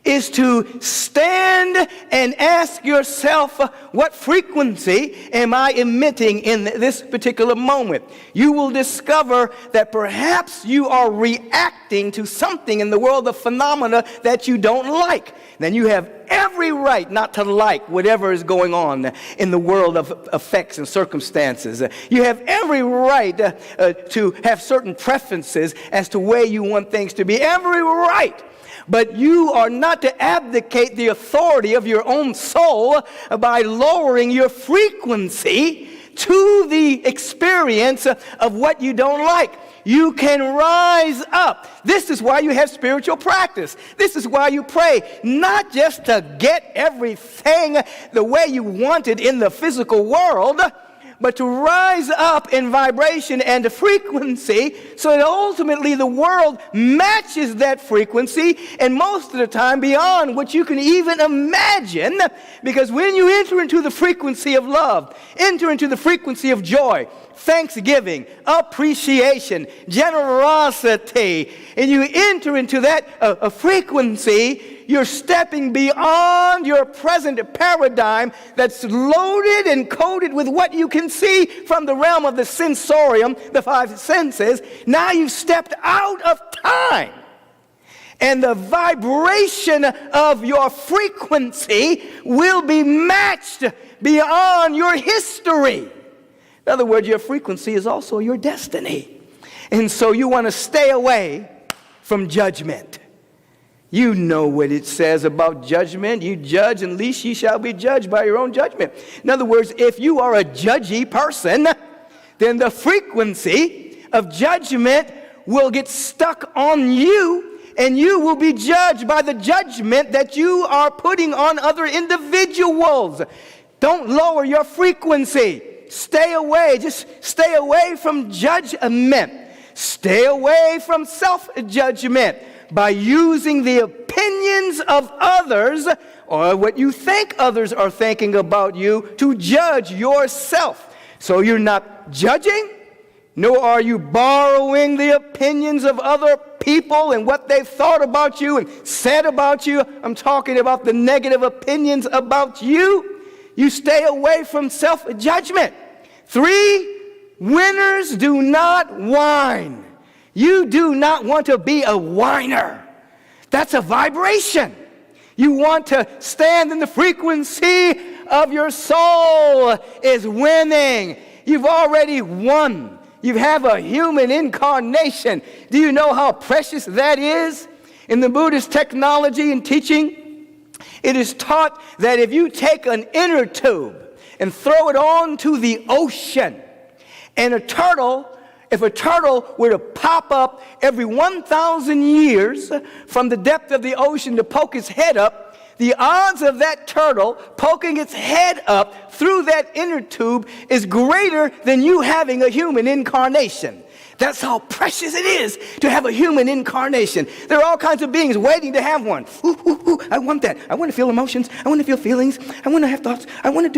is to stand and ask yourself, what frequency am I emitting in this particular moment? You will discover that perhaps you are reacting to something in the world of phenomena that you don't like. Then you have every right not to like whatever is going on in the world of effects and circumstances. You have every right to have certain preferences as to where you want things to be. Every right. But you are not to abdicate the authority of your own soul by lowering your frequency to the experience of what you don't like. You can rise up. This is why you have spiritual practice. This is why you pray, not just to get everything the way you want it in the physical world, but to rise up in vibration and frequency so that ultimately the world matches that frequency, and most of the time beyond what you can even imagine. Because when you enter into the frequency of love, enter into the frequency of joy, thanksgiving, appreciation, generosity, and you enter into that frequency, you're stepping beyond your present paradigm that's loaded and coated with what you can see from the realm of the sensorium, the five senses. Now you've stepped out of time. And the vibration of your frequency will be matched beyond your history. In other words, your frequency is also your destiny. And so you want to stay away from judgment. You know what it says about judgment. You judge, and least ye shall be judged by your own judgment. In other words, if you are a judgy person, then the frequency of judgment will get stuck on you, and you will be judged by the judgment that you are putting on other individuals. Don't lower your frequency. Stay away. Just stay away from judgment. Stay away from self-judgment by using the opinions of others or what you think others are thinking about you to judge yourself. So you're not judging, nor are you borrowing the opinions of other people and what they've thought about you and said about you. I'm talking about the negative opinions about you. You stay away from self-judgment. 3, winners do not whine. You do not want to be a whiner. That's a vibration. You want to stand in the frequency of your soul is winning. You've already won. You have a human incarnation. Do you know how precious that is? In the Buddhist technology and teaching, it is taught that if you take an inner tube and throw it onto the ocean, and if a turtle were to pop up every 1,000 years from the depth of the ocean to poke its head up, the odds of that turtle poking its head up through that inner tube is greater than you having a human incarnation. That's how precious it is to have a human incarnation. There are all kinds of beings waiting to have one. Ooh, I want that. I want to feel emotions. I want to feel feelings. I want to have thoughts. I want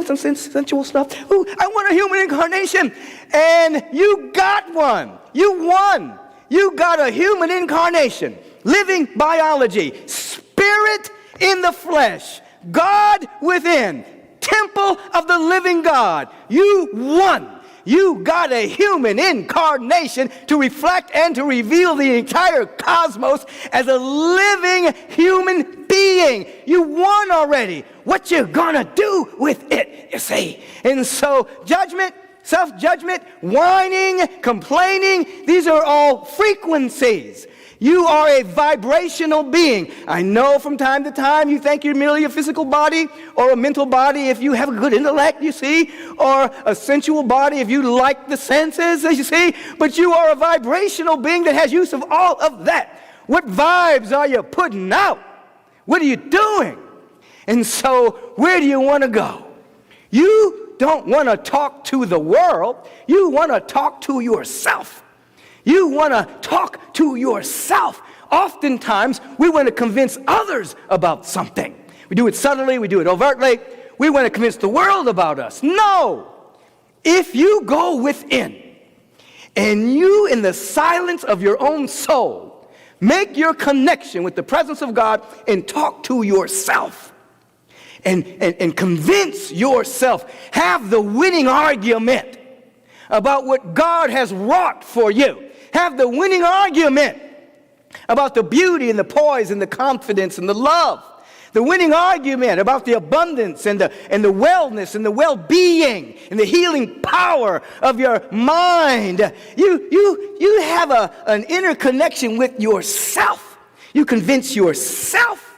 some sensual stuff. Ooh, I want a human incarnation. And you got one. You won. You got a human incarnation. Living biology. Spirit in the flesh. God within. Temple of the living God. You won. You got a human incarnation to reflect and to reveal the entire cosmos as a living human being. You won already. What you gonna do with it, you see? And so judgment, self-judgment, whining, complaining, these are all frequencies. You are a vibrational being. I know from time to time you think you're merely a physical body or a mental body if you have a good intellect, you see, or a sensual body if you like the senses, you see, but you are a vibrational being that has use of all of that. What vibes are you putting out? What are you doing? And so where do you want to go? You don't want to talk to the world. You want to talk to yourself. You want to talk to yourself. Oftentimes, we want to convince others about something. We do it subtly, we do it overtly. We want to convince the world about us. No! If you go within, and you, in the silence of your own soul, make your connection with the presence of God and talk to yourself, and convince yourself, have the winning argument about what God has wrought for you. Have the winning argument about the beauty and the poise and the confidence and the love. The winning argument about the abundance and the wellness and the well-being and the healing power of your mind. You have an inner connection with yourself. You convince yourself.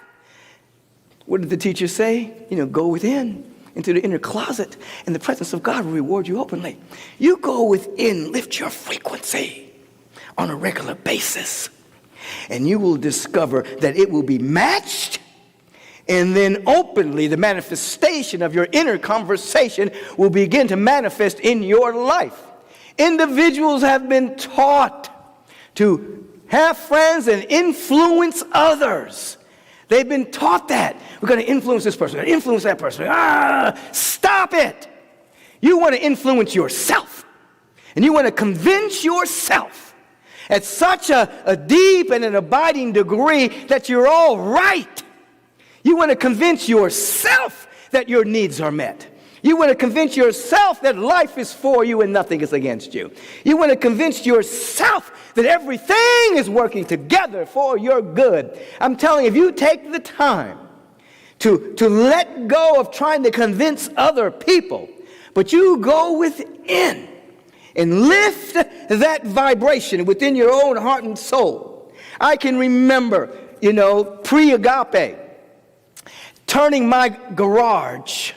What did the teacher say? Go within into the inner closet, and the presence of God will reward you openly. You go within, lift your frequency on a regular basis, and you will discover that it will be matched, and then openly the manifestation of your inner conversation will begin to manifest in your life. Individuals have been taught to have friends and influence others. They've been taught that. We're going to influence this person, influence that person. Stop it. You want to influence yourself. And you want to convince yourself at such a deep and an abiding degree that you're all right. You want to convince yourself that your needs are met. You want to convince yourself that life is for you and nothing is against you. You want to convince yourself that everything is working together for your good. I'm telling you, if you take the time to let go of trying to convince other people But you go within and lift that vibration within your own heart and soul. I can remember, pre-Agape, turning my garage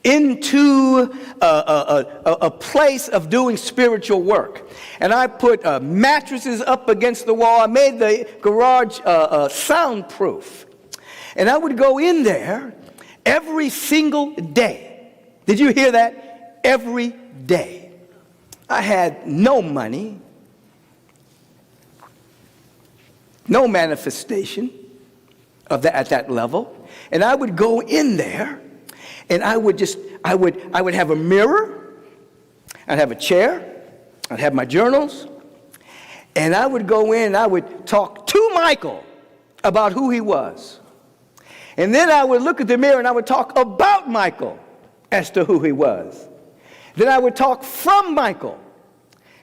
into a place of doing spiritual work. And I put mattresses up against the wall. I made the garage soundproof. And I would go in there every single day. Did you hear that? Every day. I had no money, no manifestation of that at that level. And I would go in there and I would have a mirror, I'd have a chair, I'd have my journals, and I would go in and I would talk to Michael about who he was. And then I would look at the mirror and I would talk about Michael as to who he was. Then I would talk from Michael.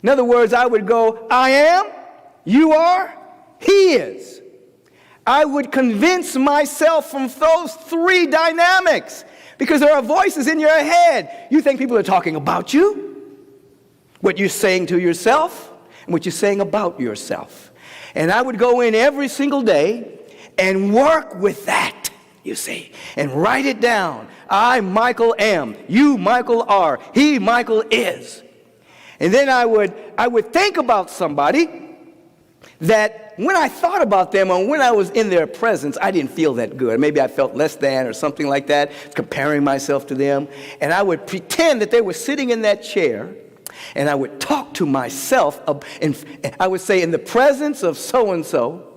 In other words, I would go, I am, you are, he is. I would convince myself from those three dynamics, because there are voices in your head. You think people are talking about you, what you're saying to yourself, and what you're saying about yourself. And I would go in every single day and work with that, you see, and write it down. I, Michael, am. You, Michael, are. He, Michael, is. And then I would think about somebody that when I thought about them or when I was in their presence, I didn't feel that good. Maybe I felt less than or something like that, comparing myself to them. And I would pretend that they were sitting in that chair, and I would talk to myself. And I would say, in the presence of so-and-so,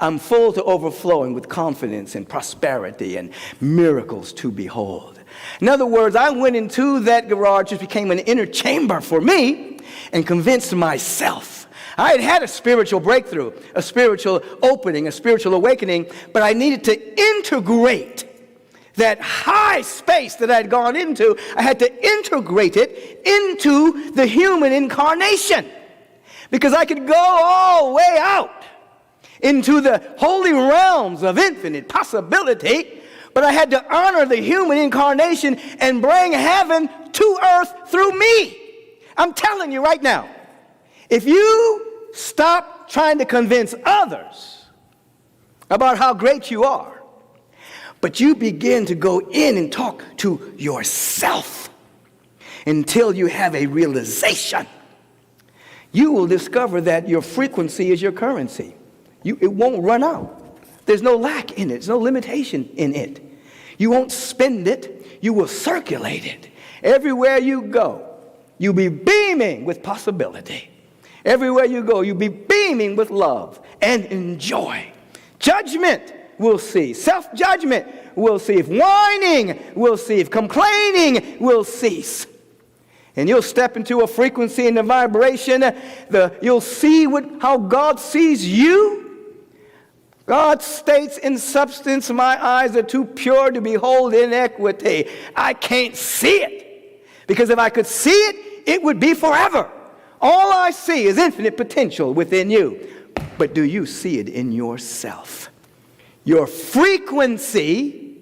I'm full to overflowing with confidence and prosperity and miracles to behold. In other words, I went into that garage, it became an inner chamber for me, and convinced myself. I had had a spiritual breakthrough, a spiritual opening, a spiritual awakening, but I needed to integrate that high space that I had gone into. I had to integrate it into the human incarnation, because I could go all the way out into the holy realms of infinite possibility, but I had to honor the human incarnation and bring heaven to earth through me. I'm telling you right now, if you stop trying to convince others about how great you are, but you begin to go in and talk to yourself until you have a realization, you will discover that your frequency is your currency. It won't run out. There's no lack in it. There's no limitation in it. You won't spend it. You will circulate it. Everywhere you go, you'll be beaming with possibility. Everywhere you go, you'll be beaming with love and joy. Judgment will cease. Self-judgment will cease. Whining will cease. Complaining will cease. And you'll step into a frequency and a vibration. You'll see how God sees you. God states in substance, my eyes are too pure to behold inequity. I can't see it, because if I could see it, it would be forever. All I see is infinite potential within you. But do you see it in yourself? Your frequency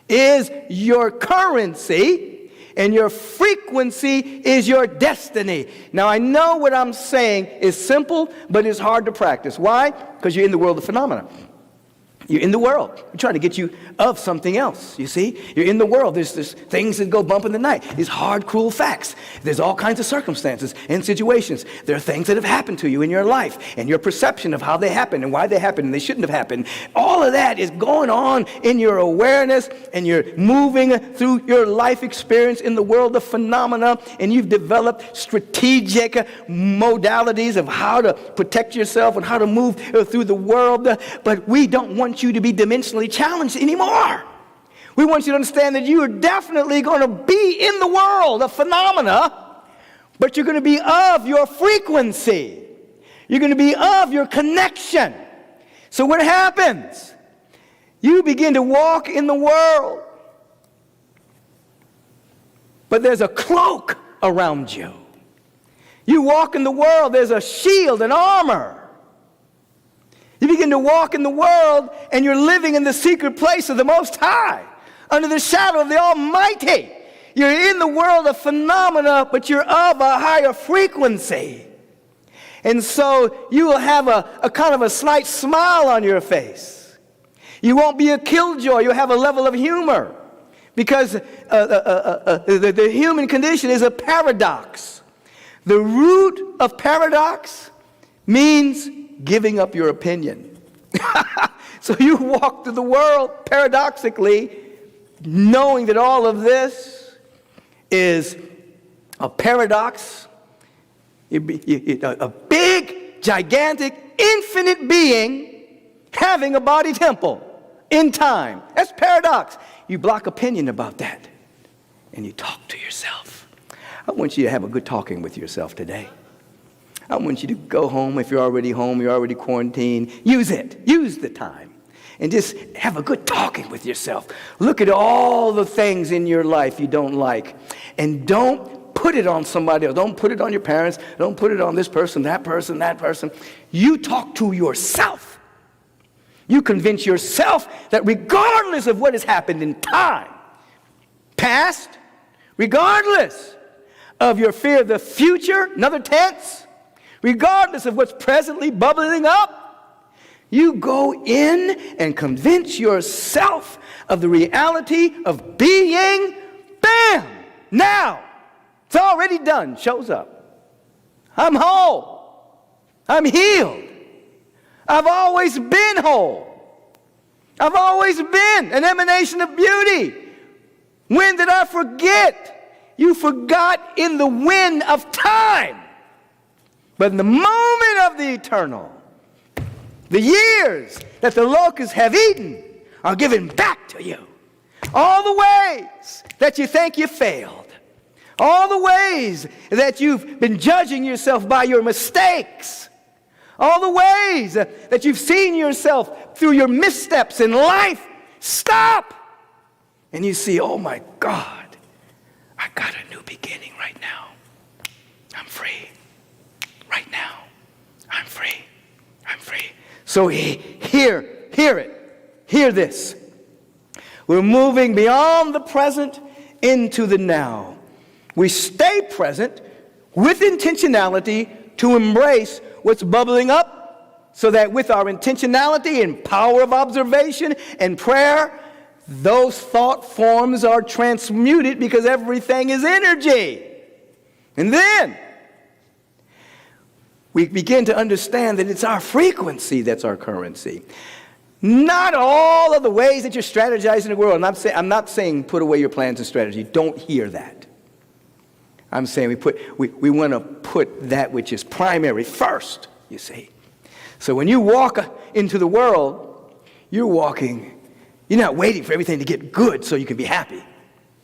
is your currency, and your frequency is your destiny. Now, I know what I'm saying is simple, but it's hard to practice. Why? Because you're in the world of phenomena. You're in the world. We're trying to get you of something else, you see? You're in the world. There's things that go bump in the night. These hard, cruel facts. There's all kinds of circumstances and situations. There are things that have happened to you in your life and your perception of how they happened and why they happened and they shouldn't have happened. All of that is going on in your awareness, and you're moving through your life experience in the world of phenomena, and you've developed strategic modalities of how to protect yourself and how to move through the world. But we don't want you to be dimensionally challenged anymore. We want you to understand that you are definitely going to be in the world of phenomena, but you're going to be of your frequency. You're going to be of your connection. So what happens? You begin to walk in the world, but there's a cloak around you. You walk in the world, there's a shield and armor. You begin to walk in the world, and you're living in the secret place of the Most High, under the shadow of the Almighty. You're in the world of phenomena, but you're of a higher frequency. And so you will have a kind of a slight smile on your face. You won't be a killjoy. You'll have a level of humor. Because the human condition is a paradox. The root of paradox means giving up your opinion. So you walk through the world paradoxically, knowing that all of this is a paradox. A big, gigantic, infinite being having a body temple in time. That's paradox. You block opinion about that, and you talk to yourself. I want you to have a good talking with yourself today. I want you to go home. If you're already home, you're already quarantined, use it. Use the time. And just have a good talking with yourself. Look at all the things in your life you don't like. And don't put it on somebody else. Don't put it on your parents. Don't put it on this person, that person, that person. You talk to yourself. You convince yourself that regardless of what has happened in time, past, regardless of your fear of the future, another tense, regardless of what's presently bubbling up, you go in and convince yourself of the reality of being, bam, now. It's already done, shows up. I'm whole. I'm healed. I've always been whole. I've always been an emanation of beauty. When did I forget? You forgot in the wind of time. But in the moment of the eternal, the years that the locusts have eaten are given back to you. All the ways that you think you failed. All the ways that you've been judging yourself by your mistakes. All the ways that you've seen yourself through your missteps in life. Stop! And you see, oh my God, I got a new beginning right now. I'm free. Right now, I'm free. I'm free. So hear it. Hear this. We're moving beyond the present into the now. We stay present with intentionality to embrace what's bubbling up, so that with our intentionality and power of observation and prayer, those thought forms are transmuted, because everything is energy. And then we begin to understand that it's our frequency that's our currency. Not all of the ways that you're strategizing in the world. I'm not saying put away your plans and strategy. Don't hear that. I'm saying we want to put that which is primary first, you see. So when you walk into the world, you're not waiting for everything to get good so you can be happy.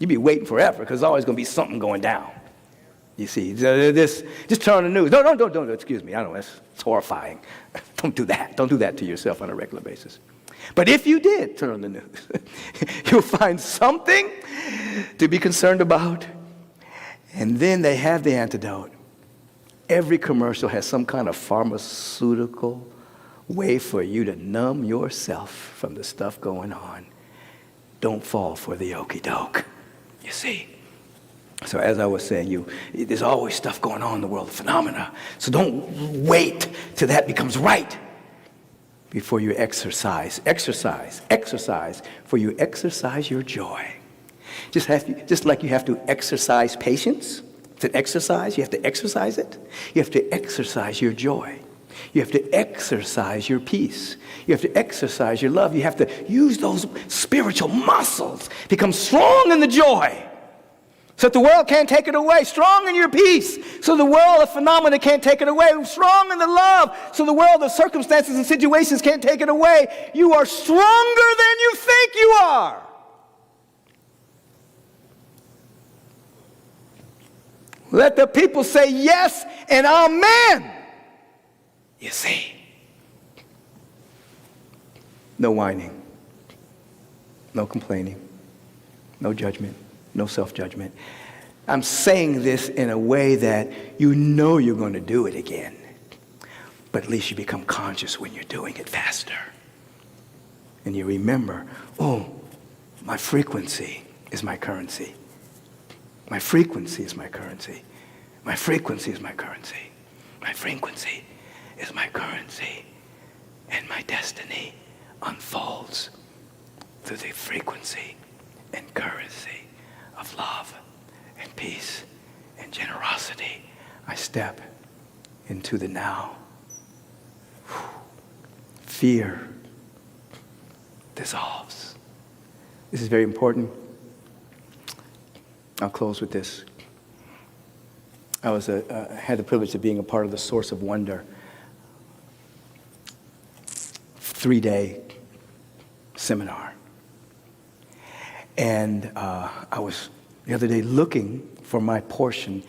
You'll be waiting forever, because there's always going to be something going down. You see, just turn on the news. Don't, excuse me. I know, it's horrifying. Don't do that. Don't do that to yourself on a regular basis. But if you did turn on the news, you'll find something to be concerned about. And then they have the antidote. Every commercial has some kind of pharmaceutical way for you to numb yourself from the stuff going on. Don't fall for the okie doke, you see. So as I was saying, there's always stuff going on in the world of phenomena. So don't wait till that becomes right before you exercise. Exercise, for you exercise your joy. Just like you have to exercise patience. It's an exercise. You have to exercise it. You have to exercise your joy. You have to exercise your peace. You have to exercise your love. You have to use those spiritual muscles. Become strong in the joy, so that the world can't take it away. Strong in your peace, so the world of phenomena can't take it away. Strong in the love, so the world of circumstances and situations can't take it away. You are stronger than you think you are. Let the people say yes and amen. You see. No whining. No complaining. No judgment. No self-judgment. I'm saying this in a way that you know you're going to do it again. But at least you become conscious when you're doing it faster. And you remember, oh, my frequency is my currency. My frequency is my currency. My frequency is my currency. My frequency is my currency. And my destiny unfolds through the frequency and currency of love and peace and generosity. I step into the now. Fear dissolves. This is very important. I'll close with this. I had the privilege of being a part of the Source of Wonder 3-day seminar. And I was the other day looking for my portion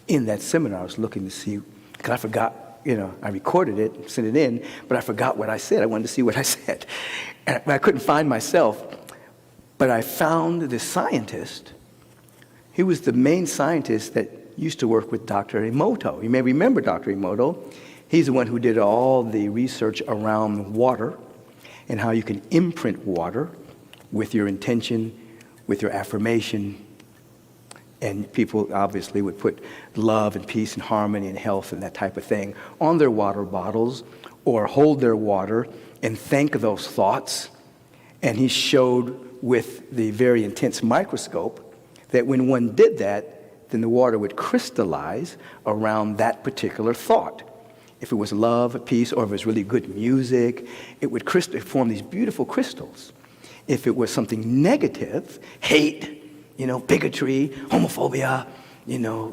in that seminar. I was looking to see, because I forgot, I recorded it, sent it in, but I forgot what I said. I wanted to see what I said. And I couldn't find myself. But I found this scientist. He was the main scientist that used to work with Dr. Emoto. You may remember Dr. Emoto. He's the one who did all the research around water and how you can imprint water with your intention, with your affirmation. And people obviously would put love and peace and harmony and health and that type of thing on their water bottles or hold their water and think those thoughts. And he showed with the very intense microscope that when one did that, then the water would crystallize around that particular thought. If it was love, peace, or if it was really good music, it would form these beautiful crystals. If it was something negative, hate, bigotry, homophobia,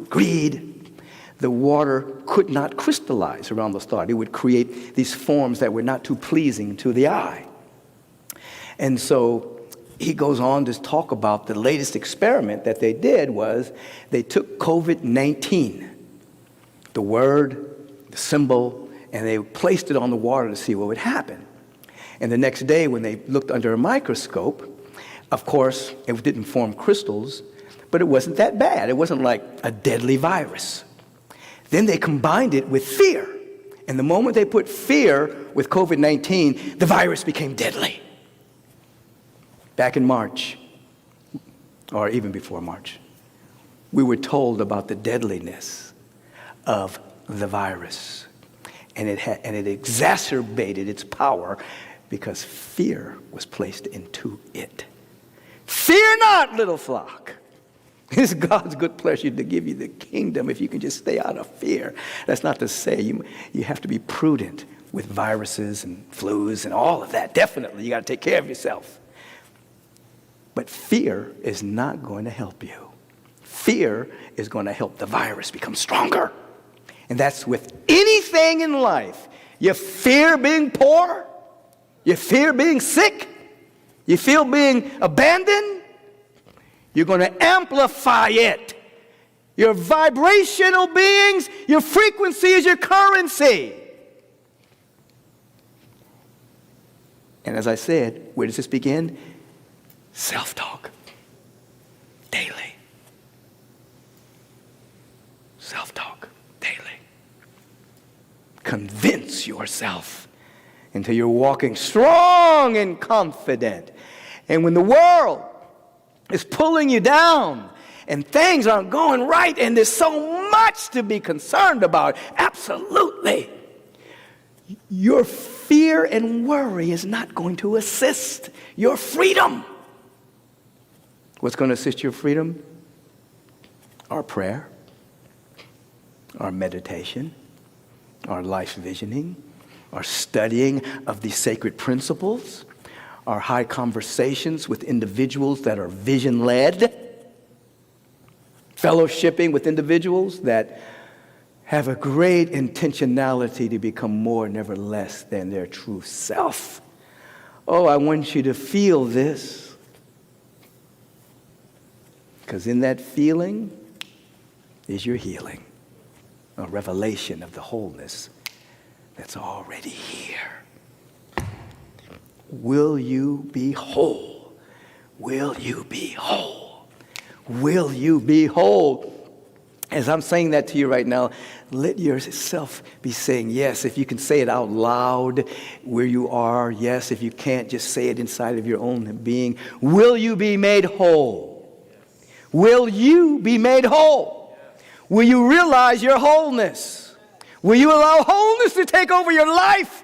greed, the water could not crystallize around those thoughts. It would create these forms that were not too pleasing to the eye. And so he goes on to talk about the latest experiment that they did was they took COVID-19, the word, the symbol, and they placed it on the water to see what would happen. And the next day when they looked under a microscope, of course, it didn't form crystals, but it wasn't that bad. It wasn't like a deadly virus. Then they combined it with fear. And the moment they put fear with COVID-19, the virus became deadly. Back in March, or even before March, we were told about the deadliness of the virus. And it exacerbated its power because fear was placed into it. Fear not, little flock. It's God's good pleasure to give you the kingdom if you can just stay out of fear. That's not to say you have to be prudent with viruses and flus and all of that. Definitely, you got to take care of yourself. But fear is not going to help you. Fear is going to help the virus become stronger. And that's with anything in life. You fear being poor. You fear being sick. You feel being abandoned. You're going to amplify it. Your vibrational beings, your frequency is your currency. And as I said, where does this begin? Self-talk. Daily. Self-talk. Daily. Convince yourself until you're walking strong and confident. And when the world is pulling you down and things aren't going right and there's so much to be concerned about, absolutely, your fear and worry is not going to assist your freedom. What's going to assist your freedom? Our prayer, our meditation, our life visioning, our studying of these sacred principles, our high conversations with individuals that are vision-led, fellowshipping with individuals that have a great intentionality to become more, never less than their true self. Oh, I want you to feel this. Because in that feeling is your healing, a revelation of the wholeness that's already here. Will you be whole? Will you be whole? Will you be whole? As I'm saying that to you right now, let yourself be saying yes. If you can say it out loud where you are, yes. If you can't, just say it inside of your own being. Will you be made whole? Will you be made whole? Will you realize your wholeness? Will you allow wholeness to take over your life?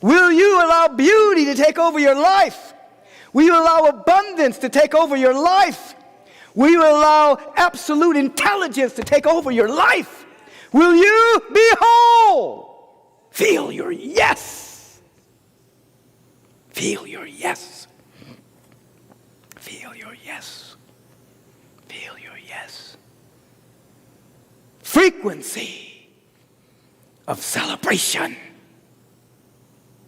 Will you allow beauty to take over your life? Will you allow abundance to take over your life? Will you allow absolute intelligence to take over your life? Will you be whole? Feel your yes. Feel your yes. Feel your yes. Feel your yes. Frequency of celebration.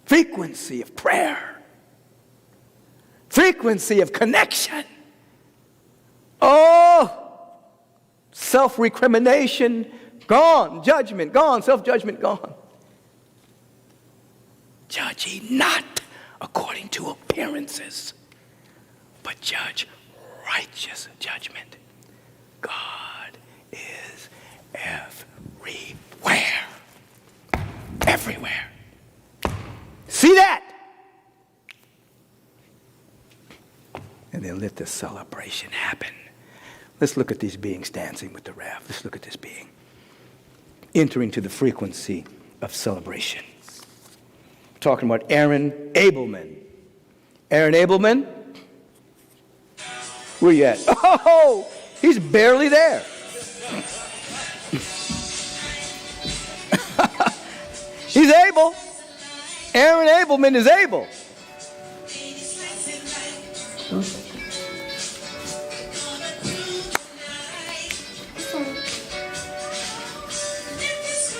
Frequency of prayer. Frequency of connection. Oh, self-recrimination gone. Judgment gone. Self-judgment gone. Judge ye not according to appearances, but judge righteous judgment. God is everywhere. Everywhere. See that? And then let the celebration happen. Let's look at these beings dancing with the Rev. Let's look at this being entering to the frequency of celebration. We're talking about Aaron Abelman. Aaron Abelman? Where you at? Oh, he's barely there. He's able. Aaron Abelman is able.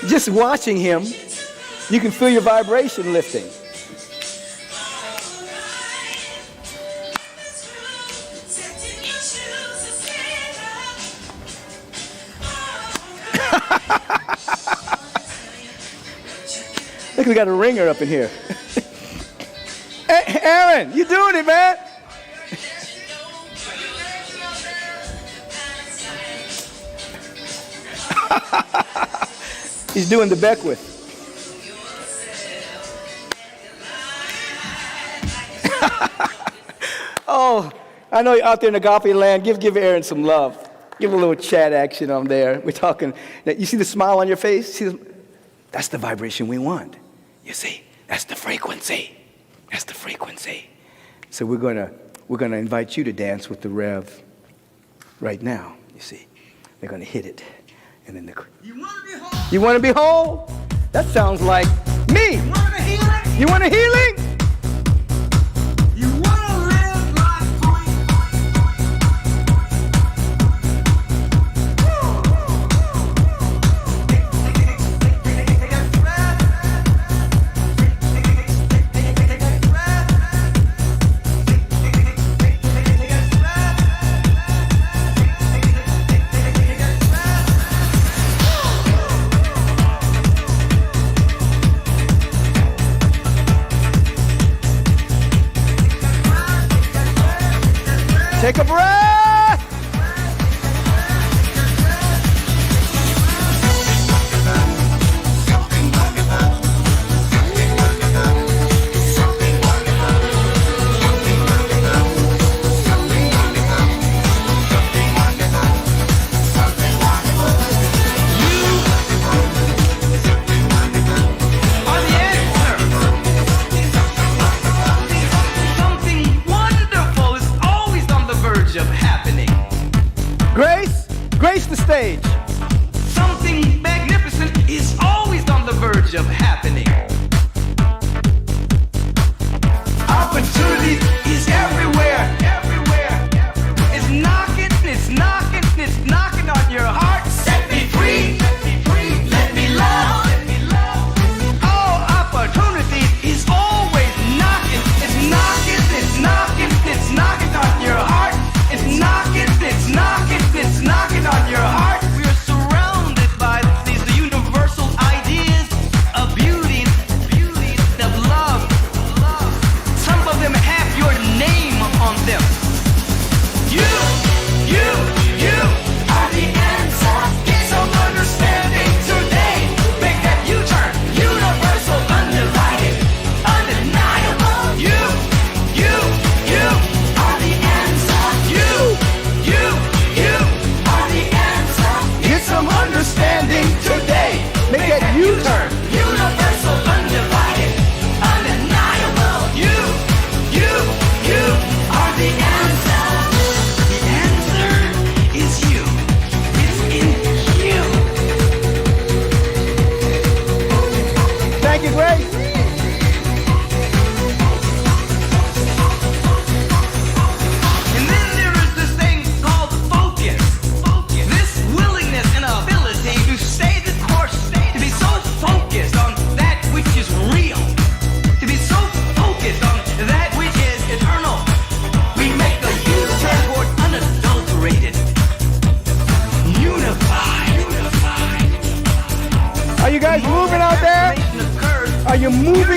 Just watching him, you can feel your vibration lifting. Look, we got a ringer up in here. Hey, Aaron, you doing it, man? He's doing the Beckwith. Oh, I know you're out there in Agape land. Give Aaron some love. Give him a little chat action on there. We're talking. You see the smile on your face? That's the vibration we want. You see, that's the frequency. That's the frequency. So we're gonna invite you to dance with the Rev right now. You see, they're gonna hit it, and then you want to be whole. You want to be whole? That sounds like me. You want a healing? You want a healing? You want to live life free? Take a breath. Something wonderful is always on the verge of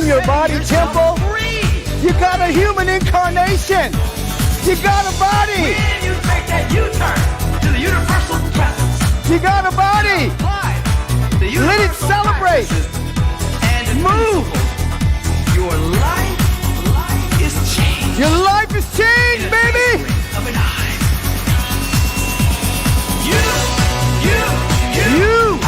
your body temple. You got a human incarnation. You got a body. When you take that U-turn to the universal presence, You got a body. Let it celebrate. And Move. your life is changed. Your life is changed, baby. Of an eye. You You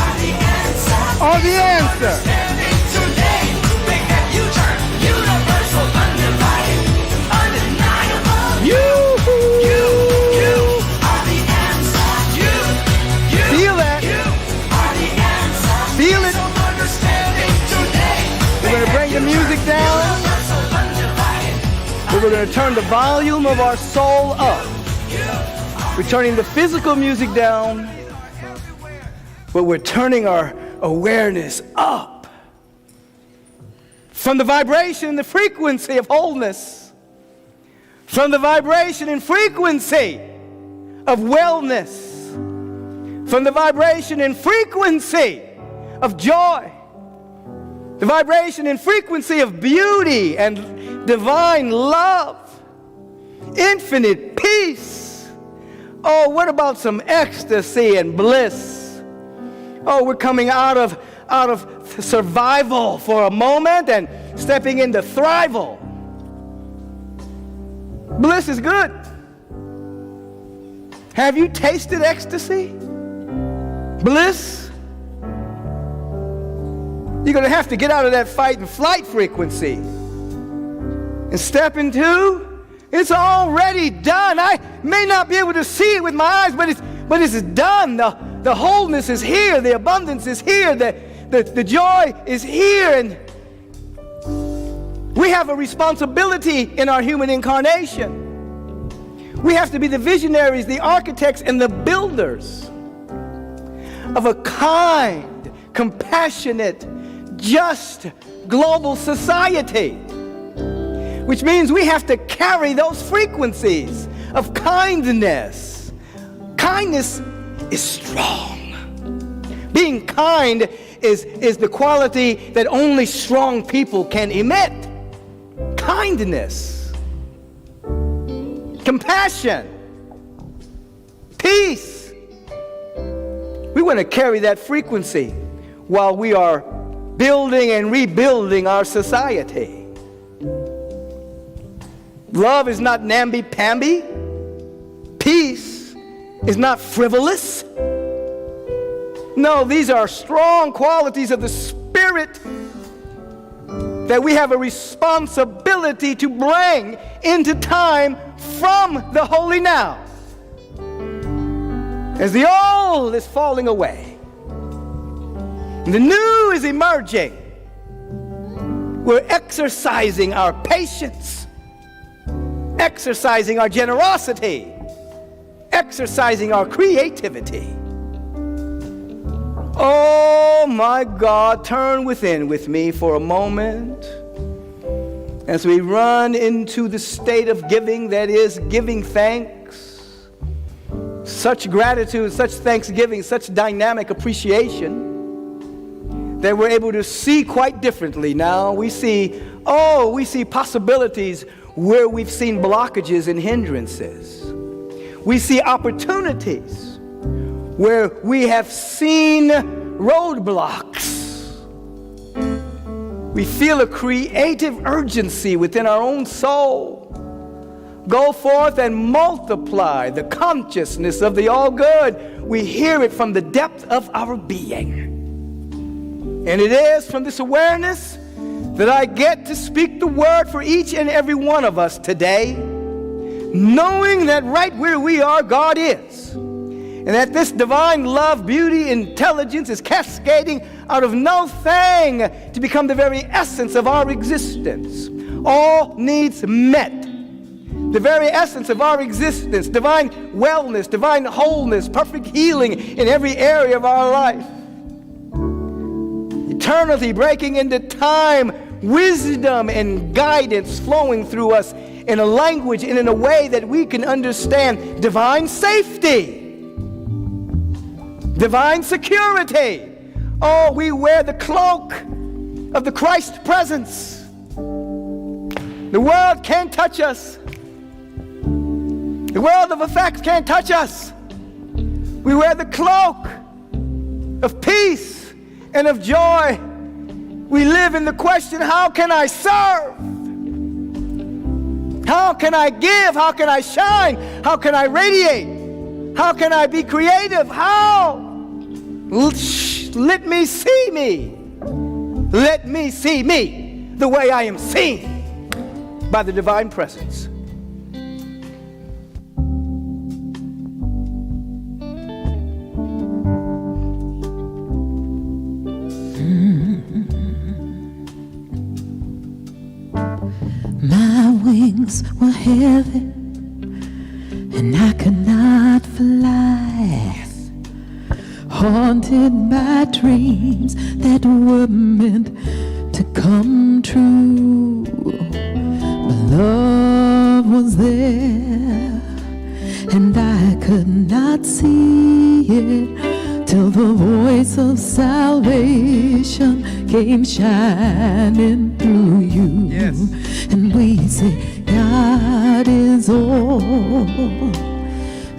are the answer. standing today. Make that U-turn. Universal, undivided, undeniable. You are the answer. You Feel that. are the answer. Feel it. Understanding today. We're going to bring the music down. Universal, undivided. We're going to turn the volume of our soul up. We're turning the physical music down, but we're turning our awareness up. From the vibration and the frequency of wholeness, from the vibration and frequency of wellness, from the vibration and frequency of joy, the vibration and frequency of beauty and divine love, infinite peace. Oh, what about some ecstasy and bliss? Oh, we're coming out of survival for a moment and stepping into thrival. Bliss is good. Have you tasted ecstasy? Bliss? You're going to have to get out of that fight and flight frequency and step into, it's already done. I may not be able to see it with my eyes, but it's done. The wholeness is here. The abundance is here. The joy is here. And we have a responsibility in our human incarnation. We have to be the visionaries, the architects, and the builders of a kind, compassionate, just global society, which means we have to carry those frequencies of kindness. Kindness is strong. Being kind is the quality that only strong people can emit. Kindness, compassion, peace. We want to carry that frequency while we are building and rebuilding our society. Love is not namby-pamby. Peace is not frivolous. No, these are strong qualities of the Spirit that we have a responsibility to bring into time from the holy now. As the old is falling away, and the new is emerging, we're exercising our patience, exercising our generosity, exercising our creativity. Oh my God, turn within with me for a moment as we run into the state of giving, that is, giving thanks. Such gratitude, such thanksgiving, such dynamic appreciation that we're able to see quite differently now. We see possibilities where we've seen blockages and hindrances. We see opportunities where we have seen roadblocks. We feel a creative urgency within our own soul. Go forth and multiply the consciousness of the all good. We hear it from the depth of our being. And it is from this awareness that I get to speak the word for each and every one of us today, knowing that right where we are, God is. And that this divine love, beauty, intelligence is cascading out of no thing to become the very essence of our existence. All needs met. The very essence of our existence, divine wellness, divine wholeness, perfect healing in every area of our life. Eternity breaking into time, wisdom and guidance flowing through us in a language and in a way that we can understand. Divine safety. Divine security. Oh, we wear the cloak of the Christ presence. The world can't touch us. The world of effects can't touch us. We wear the cloak of peace and of joy. We live in the question, how can I serve? How can I give? How can I shine? How can I radiate? How can I be creative? How? Let me see me. Let me see me the way I am seen by the divine presence. My wings were heavy and I could not fly, haunted by dreams that were meant to come true. But love was there and I could not see it till the voice of salvation came shining through you. Yes. And we say, God is all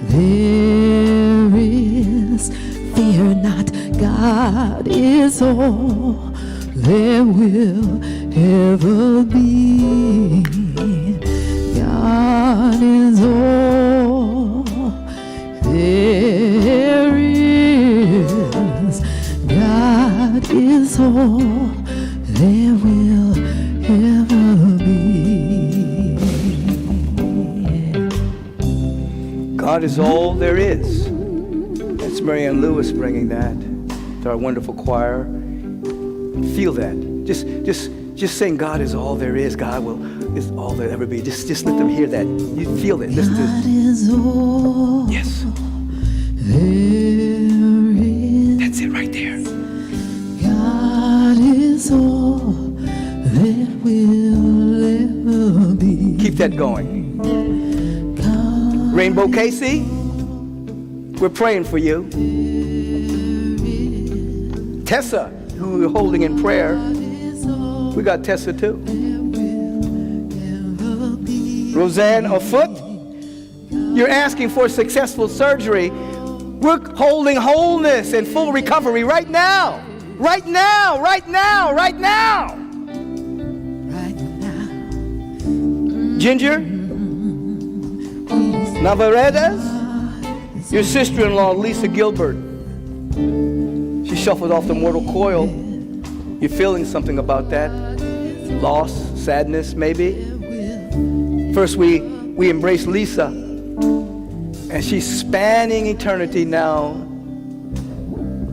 there is. Fear not, God is all there will ever be. God is all there is. God is all there will ever be. God is all there is. That's Marianne Lewis bringing that to our wonderful choir. Feel that. Just saying God is all there is. God is all there ever be. Just let them hear that. You feel it. Listen to God is all yes. there is. That's it right there. God is all that will ever be. Keep that going. God Rainbow Casey, we're praying for you. Tessa, who we're holding in prayer. We got Tessa too. Roseanne afoot, you're asking for successful surgery. We're holding wholeness and full recovery right now. Right now, right now, right now. right now. Ginger Navarretes, your sister-in-law Lisa Gilbert. She shuffled off the mortal coil. You're feeling something about that. Loss, sadness, maybe. First, we embrace Lisa, and she's spanning eternity now.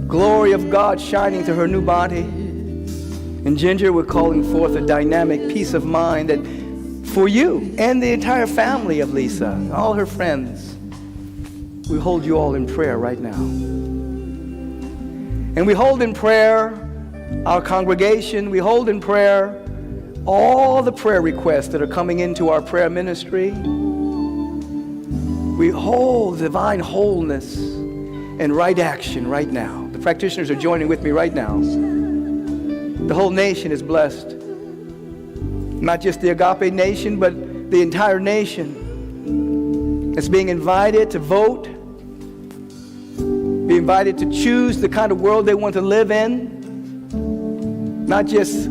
Glory of God shining through her new body. And Ginger, we're calling forth a dynamic peace of mind that for you and the entire family of Lisa, all her friends, we hold you all in prayer right now. And we hold in prayer our congregation. We hold in prayer all the prayer requests that are coming into our prayer ministry. We hold divine wholeness and right action right now. The practitioners are joining with me right now. The whole nation is blessed. Not just the Agape nation, but the entire nation. It's being invited to vote, be invited to choose the kind of world they want to live in. Not just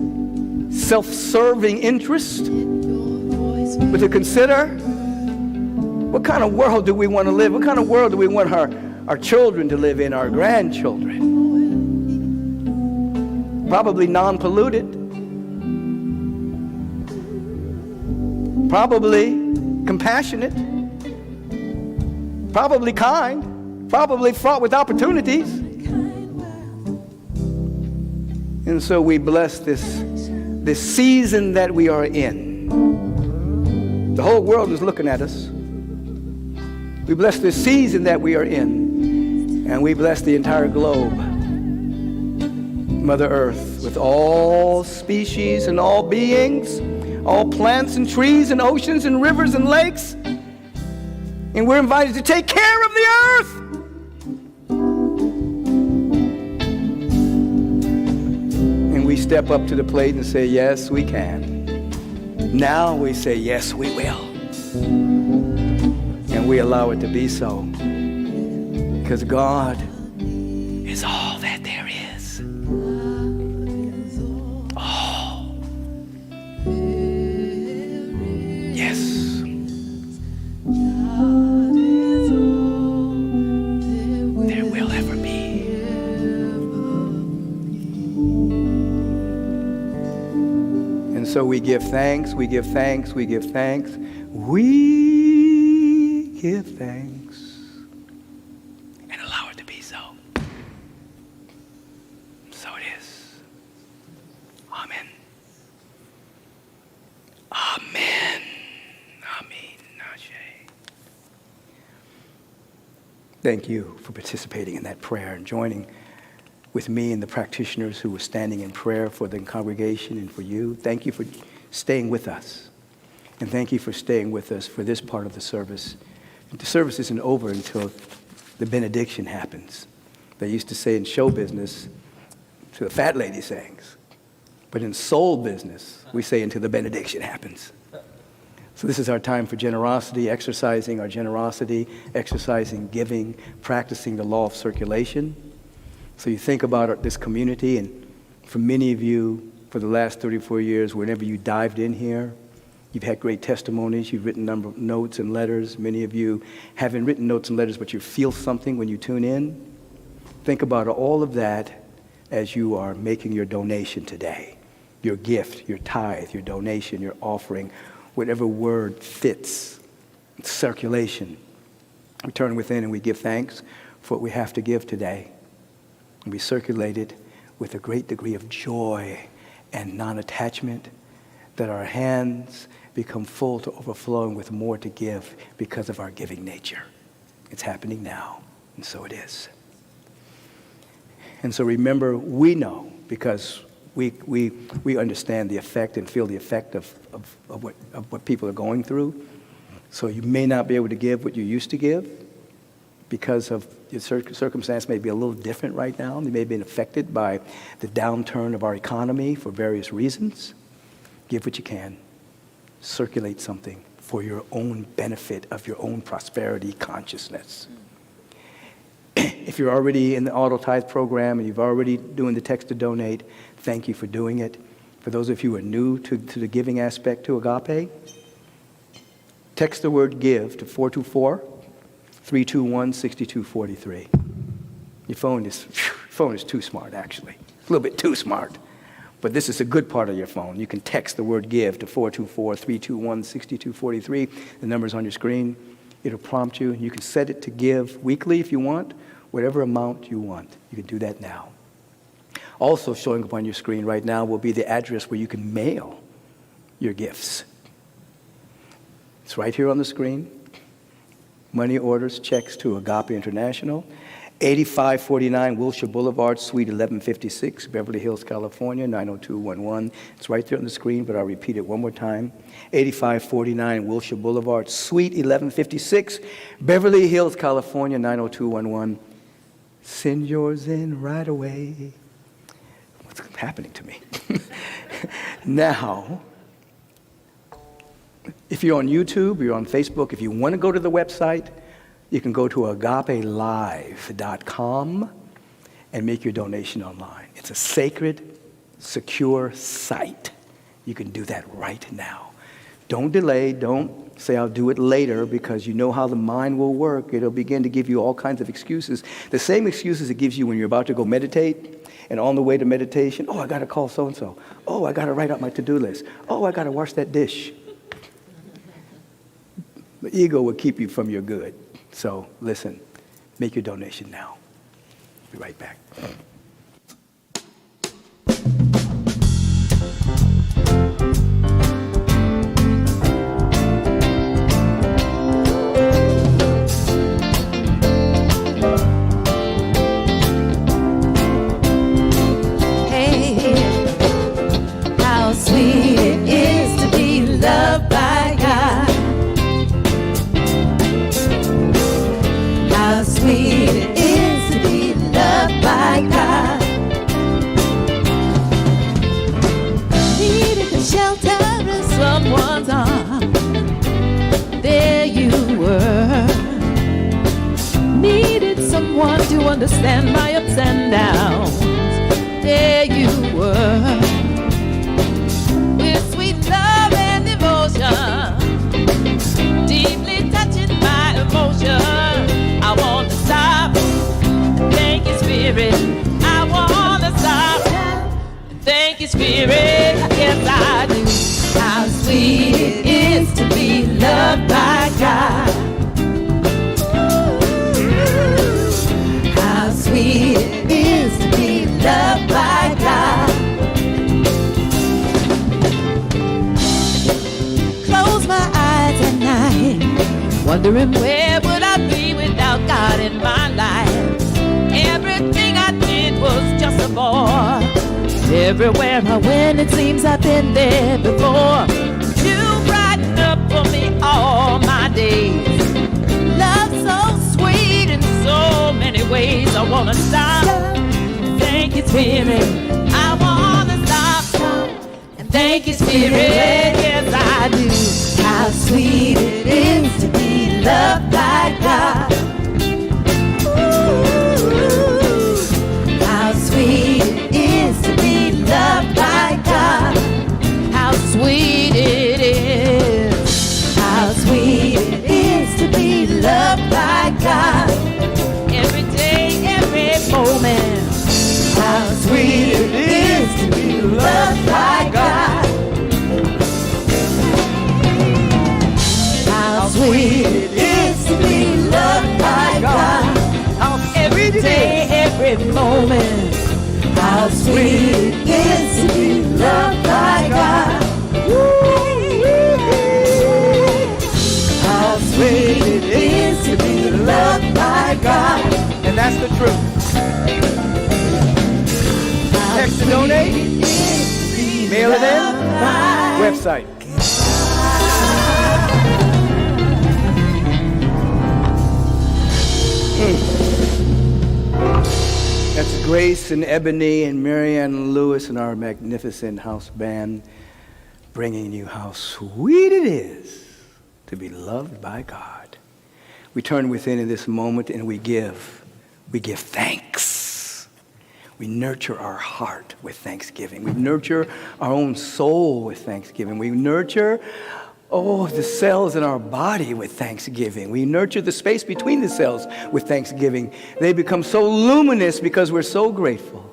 self-serving interest, but to consider what kind of world do we want to live? What kind of world do we want our children to live in, our grandchildren? Probably non-polluted. Probably compassionate. Probably kind. Probably fraught with opportunities. And so we bless this season that we are in. The whole world is looking at us. We bless this season that we are in. And we bless the entire globe. Mother Earth, with all species and all beings, all plants and trees and oceans and rivers and lakes. And we're invited to take care of the earth. And we step up to the plate and say, yes, we can. Now we say, yes, we will. And we allow it to be so. Because God is all that there is. All. Yes. There will ever be. And so we give thanks, we give thanks, we give thanks. We give thanks and allow it to be so. So it is. Amen. Amen. Amen. Ashe. Thank you for participating in that prayer and joining with me and the practitioners who were standing in prayer for the congregation and for you. Thank you for staying with us. And thank you for staying with us for this part of the service. The service isn't over until the benediction happens. They used to say in show business, to a fat lady sings. But in soul business, we say until the benediction happens. So this is our time for generosity, exercising our generosity, exercising giving, practicing the law of circulation. So you think about this community, and for many of you, for the last 34 years, whenever you dived in here, you've had great testimonies. You've written a number of notes and letters. Many of you haven't written notes and letters, but you feel something when you tune in. Think about all of that as you are making your donation today. Your gift, your tithe, your donation, your offering, whatever word fits. Circulation. We turn within and we give thanks for what we have to give today. And we circulate it with a great degree of joy and non-attachment, that our hands become full to overflowing with more to give because of our giving nature. It's happening now, and so it is. And so remember, we know, because we understand the effect and feel the effect of what people are going through. So you may not be able to give what you used to give because of your circumstance may be a little different right now. You may have been affected by the downturn of our economy for various reasons. Give what you can. Circulate something for your own benefit of your own prosperity consciousness. If you're already in the auto tithe program and you've already doing the text to donate, thank you for doing it. For those of you who are new to the giving aspect to Agape, text the word give to 424-321-6243. Your phone is too smart, actually. It's a little bit too smart. But this is a good part of your phone. You can text the word give to 424-321-6243. The number's on your screen. It'll prompt you. You can set it to give weekly if you want, whatever amount you want. You can do that now. Also showing up on your screen right now will be the address where you can mail your gifts. It's right here on the screen. Money orders, checks to Agape International, 8549 Wilshire Boulevard, Suite 1156, Beverly Hills, California, 90211. It's right there on the screen, but I'll repeat it one more time. 8549 Wilshire Boulevard, Suite 1156, Beverly Hills, California, 90211. Send yours in right away. What's happening to me? Now, if you're on YouTube, you're on Facebook, if you want to go to the website, you can go to agapelive.com and make your donation online. It's a sacred, secure site. You can do that right now. Don't delay. Don't say, I'll do it later, because you know how the mind will work. It'll begin to give you all kinds of excuses. The same excuses it gives you when you're about to go meditate, and on the way to meditation, oh, I got to call so-and-so. Oh, I got to write out my to-do list. Oh, I got to wash that dish. The ego will keep you from your good. So listen, make your donation now. Be right back. Hey, how sweet it is to be loved by God. How sweet it is to be loved by God. understand my ups and downs. There you were, with sweet love and devotion, deeply touching my emotion. I want to stop, thank you, Spirit. I want to stop, thank you, Spirit. Yes, I do. How sweet it is to be loved by God. How sweet it is to be loved by God. Close my eyes at night, wondering where would I be without God in my life. Everything I did was just a bore. Everywhere I went, it seems I've been there before. You brighten up for me all my days. Love so sweet in so many ways. I wanna stop, thank you, Spirit. I wanna stop and thank you, Spirit. Yes, I do. How sweet it is to be loved by God. Ooh, how sweet it is to be loved by God. How sweet it is. How sweet it is to be loved by God. Every day, every moment. How sweet it is to be loved by God. How sweet it is to be loved by God. Every day, every moment. How sweet it is to be loved by God. How sweet it is to be loved by God. And that's the truth. Text to donate. Mail it in. Website. That's Grace and Ebony and Marianne Lewis and our magnificent house band bringing you how sweet it is to be loved by God. We turn within in this moment and we give thanks. We nurture our heart with thanksgiving. We nurture our own soul with thanksgiving. We nurture the cells in our body with thanksgiving. We nurture the space between the cells with thanksgiving. They become so luminous because we're so grateful.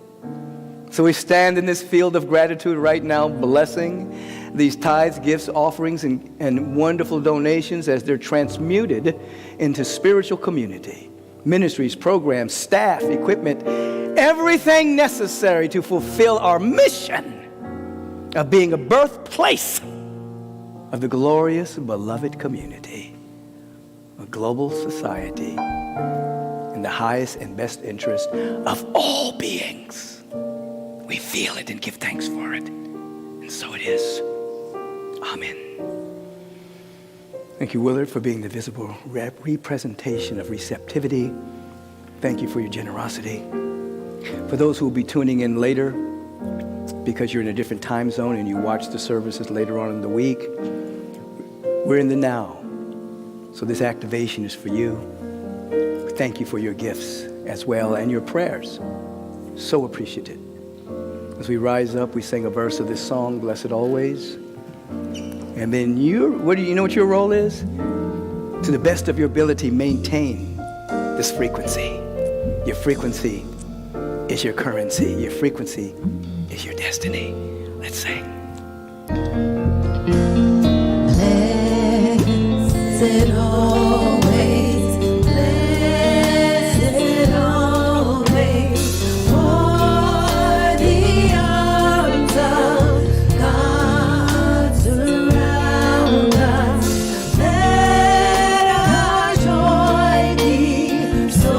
So we stand in this field of gratitude right now, blessing these tithes, gifts, offerings, and wonderful donations as they're transmuted into spiritual community, ministries, programs, staff, equipment, everything necessary to fulfill our mission of being a birthplace of the glorious, beloved community, a global society in the highest and best interest of all beings. We feel it and give thanks for it. And so it is. Amen. Thank you, Willard, for being the visible representation of receptivity. Thank you for your generosity. For those who will be tuning in later, because you're in a different time zone and you watch the services later on in the week, we're in the now. So this activation is for you. Thank you for your gifts as well and your prayers. So appreciative. As we rise up, we sing a verse of this song, Blessed Always. And then you know what your role is? To the best of your ability, maintain this frequency. Your frequency is your currency. Your frequency is your destiny. Let's sing. Blessed always, blessed always, for the arms of God surround us. Let our joy be so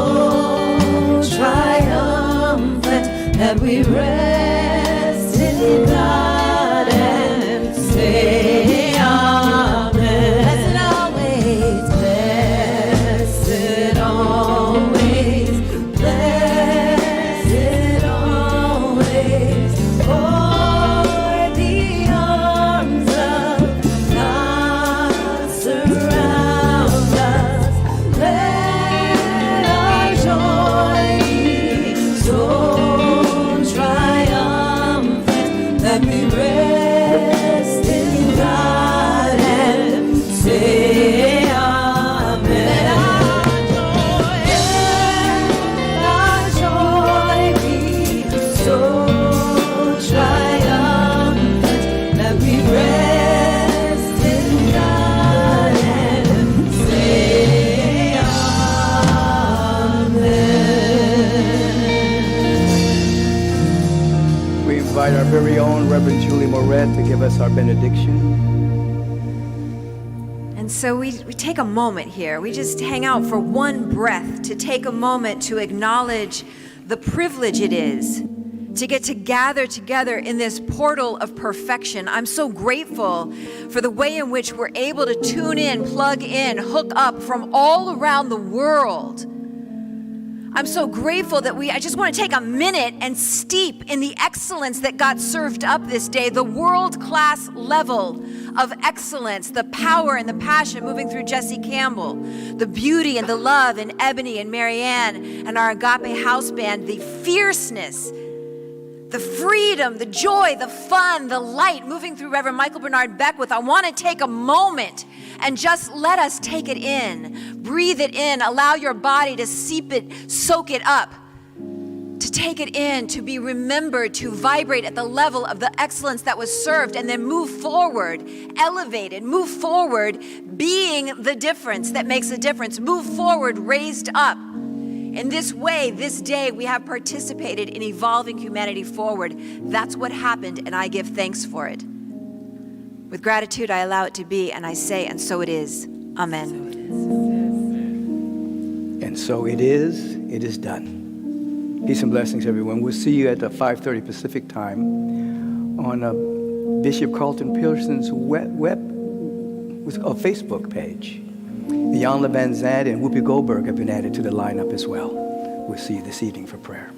triumphant that we rest in God and say amen. Blessed always, blessed always, blessed always, for the arms of God surround us. Let our joy be Beth to give us our benediction. And so we take a moment here. We just hang out for one breath to take a moment to acknowledge the privilege it is to get to gather together in this portal of perfection. I'm so grateful for the way in which we're able to tune in, plug in, hook up from all around the world. I'm so grateful that I just want to take a minute and steep in the excellence that got served up this day, the world-class level of excellence, the power and the passion moving through Jesse Campbell, the beauty and the love in Ebony and Marianne and our Agape house band, the fierceness, the freedom, the joy, the fun, the light moving through Reverend Michael Bernard Beckwith. I want to take a moment and just let us take it in. Breathe it in. Allow your body to seep it, soak it up, to take it in, to be remembered, to vibrate at the level of the excellence that was served, and then move forward, elevated, move forward, being the difference that makes a difference. Move forward, raised up. In this way, this day, we have participated in evolving humanity forward. That's what happened, and I give thanks for it. With gratitude, I allow it to be, and I say, and so it is. Amen. And so it is done. Peace and blessings, everyone. We'll see you at 5:30 Pacific time on Bishop Carlton Pearson's Facebook page. Jan Van Zandt and Whoopi Goldberg have been added to the lineup as well. We'll see you this evening for prayer.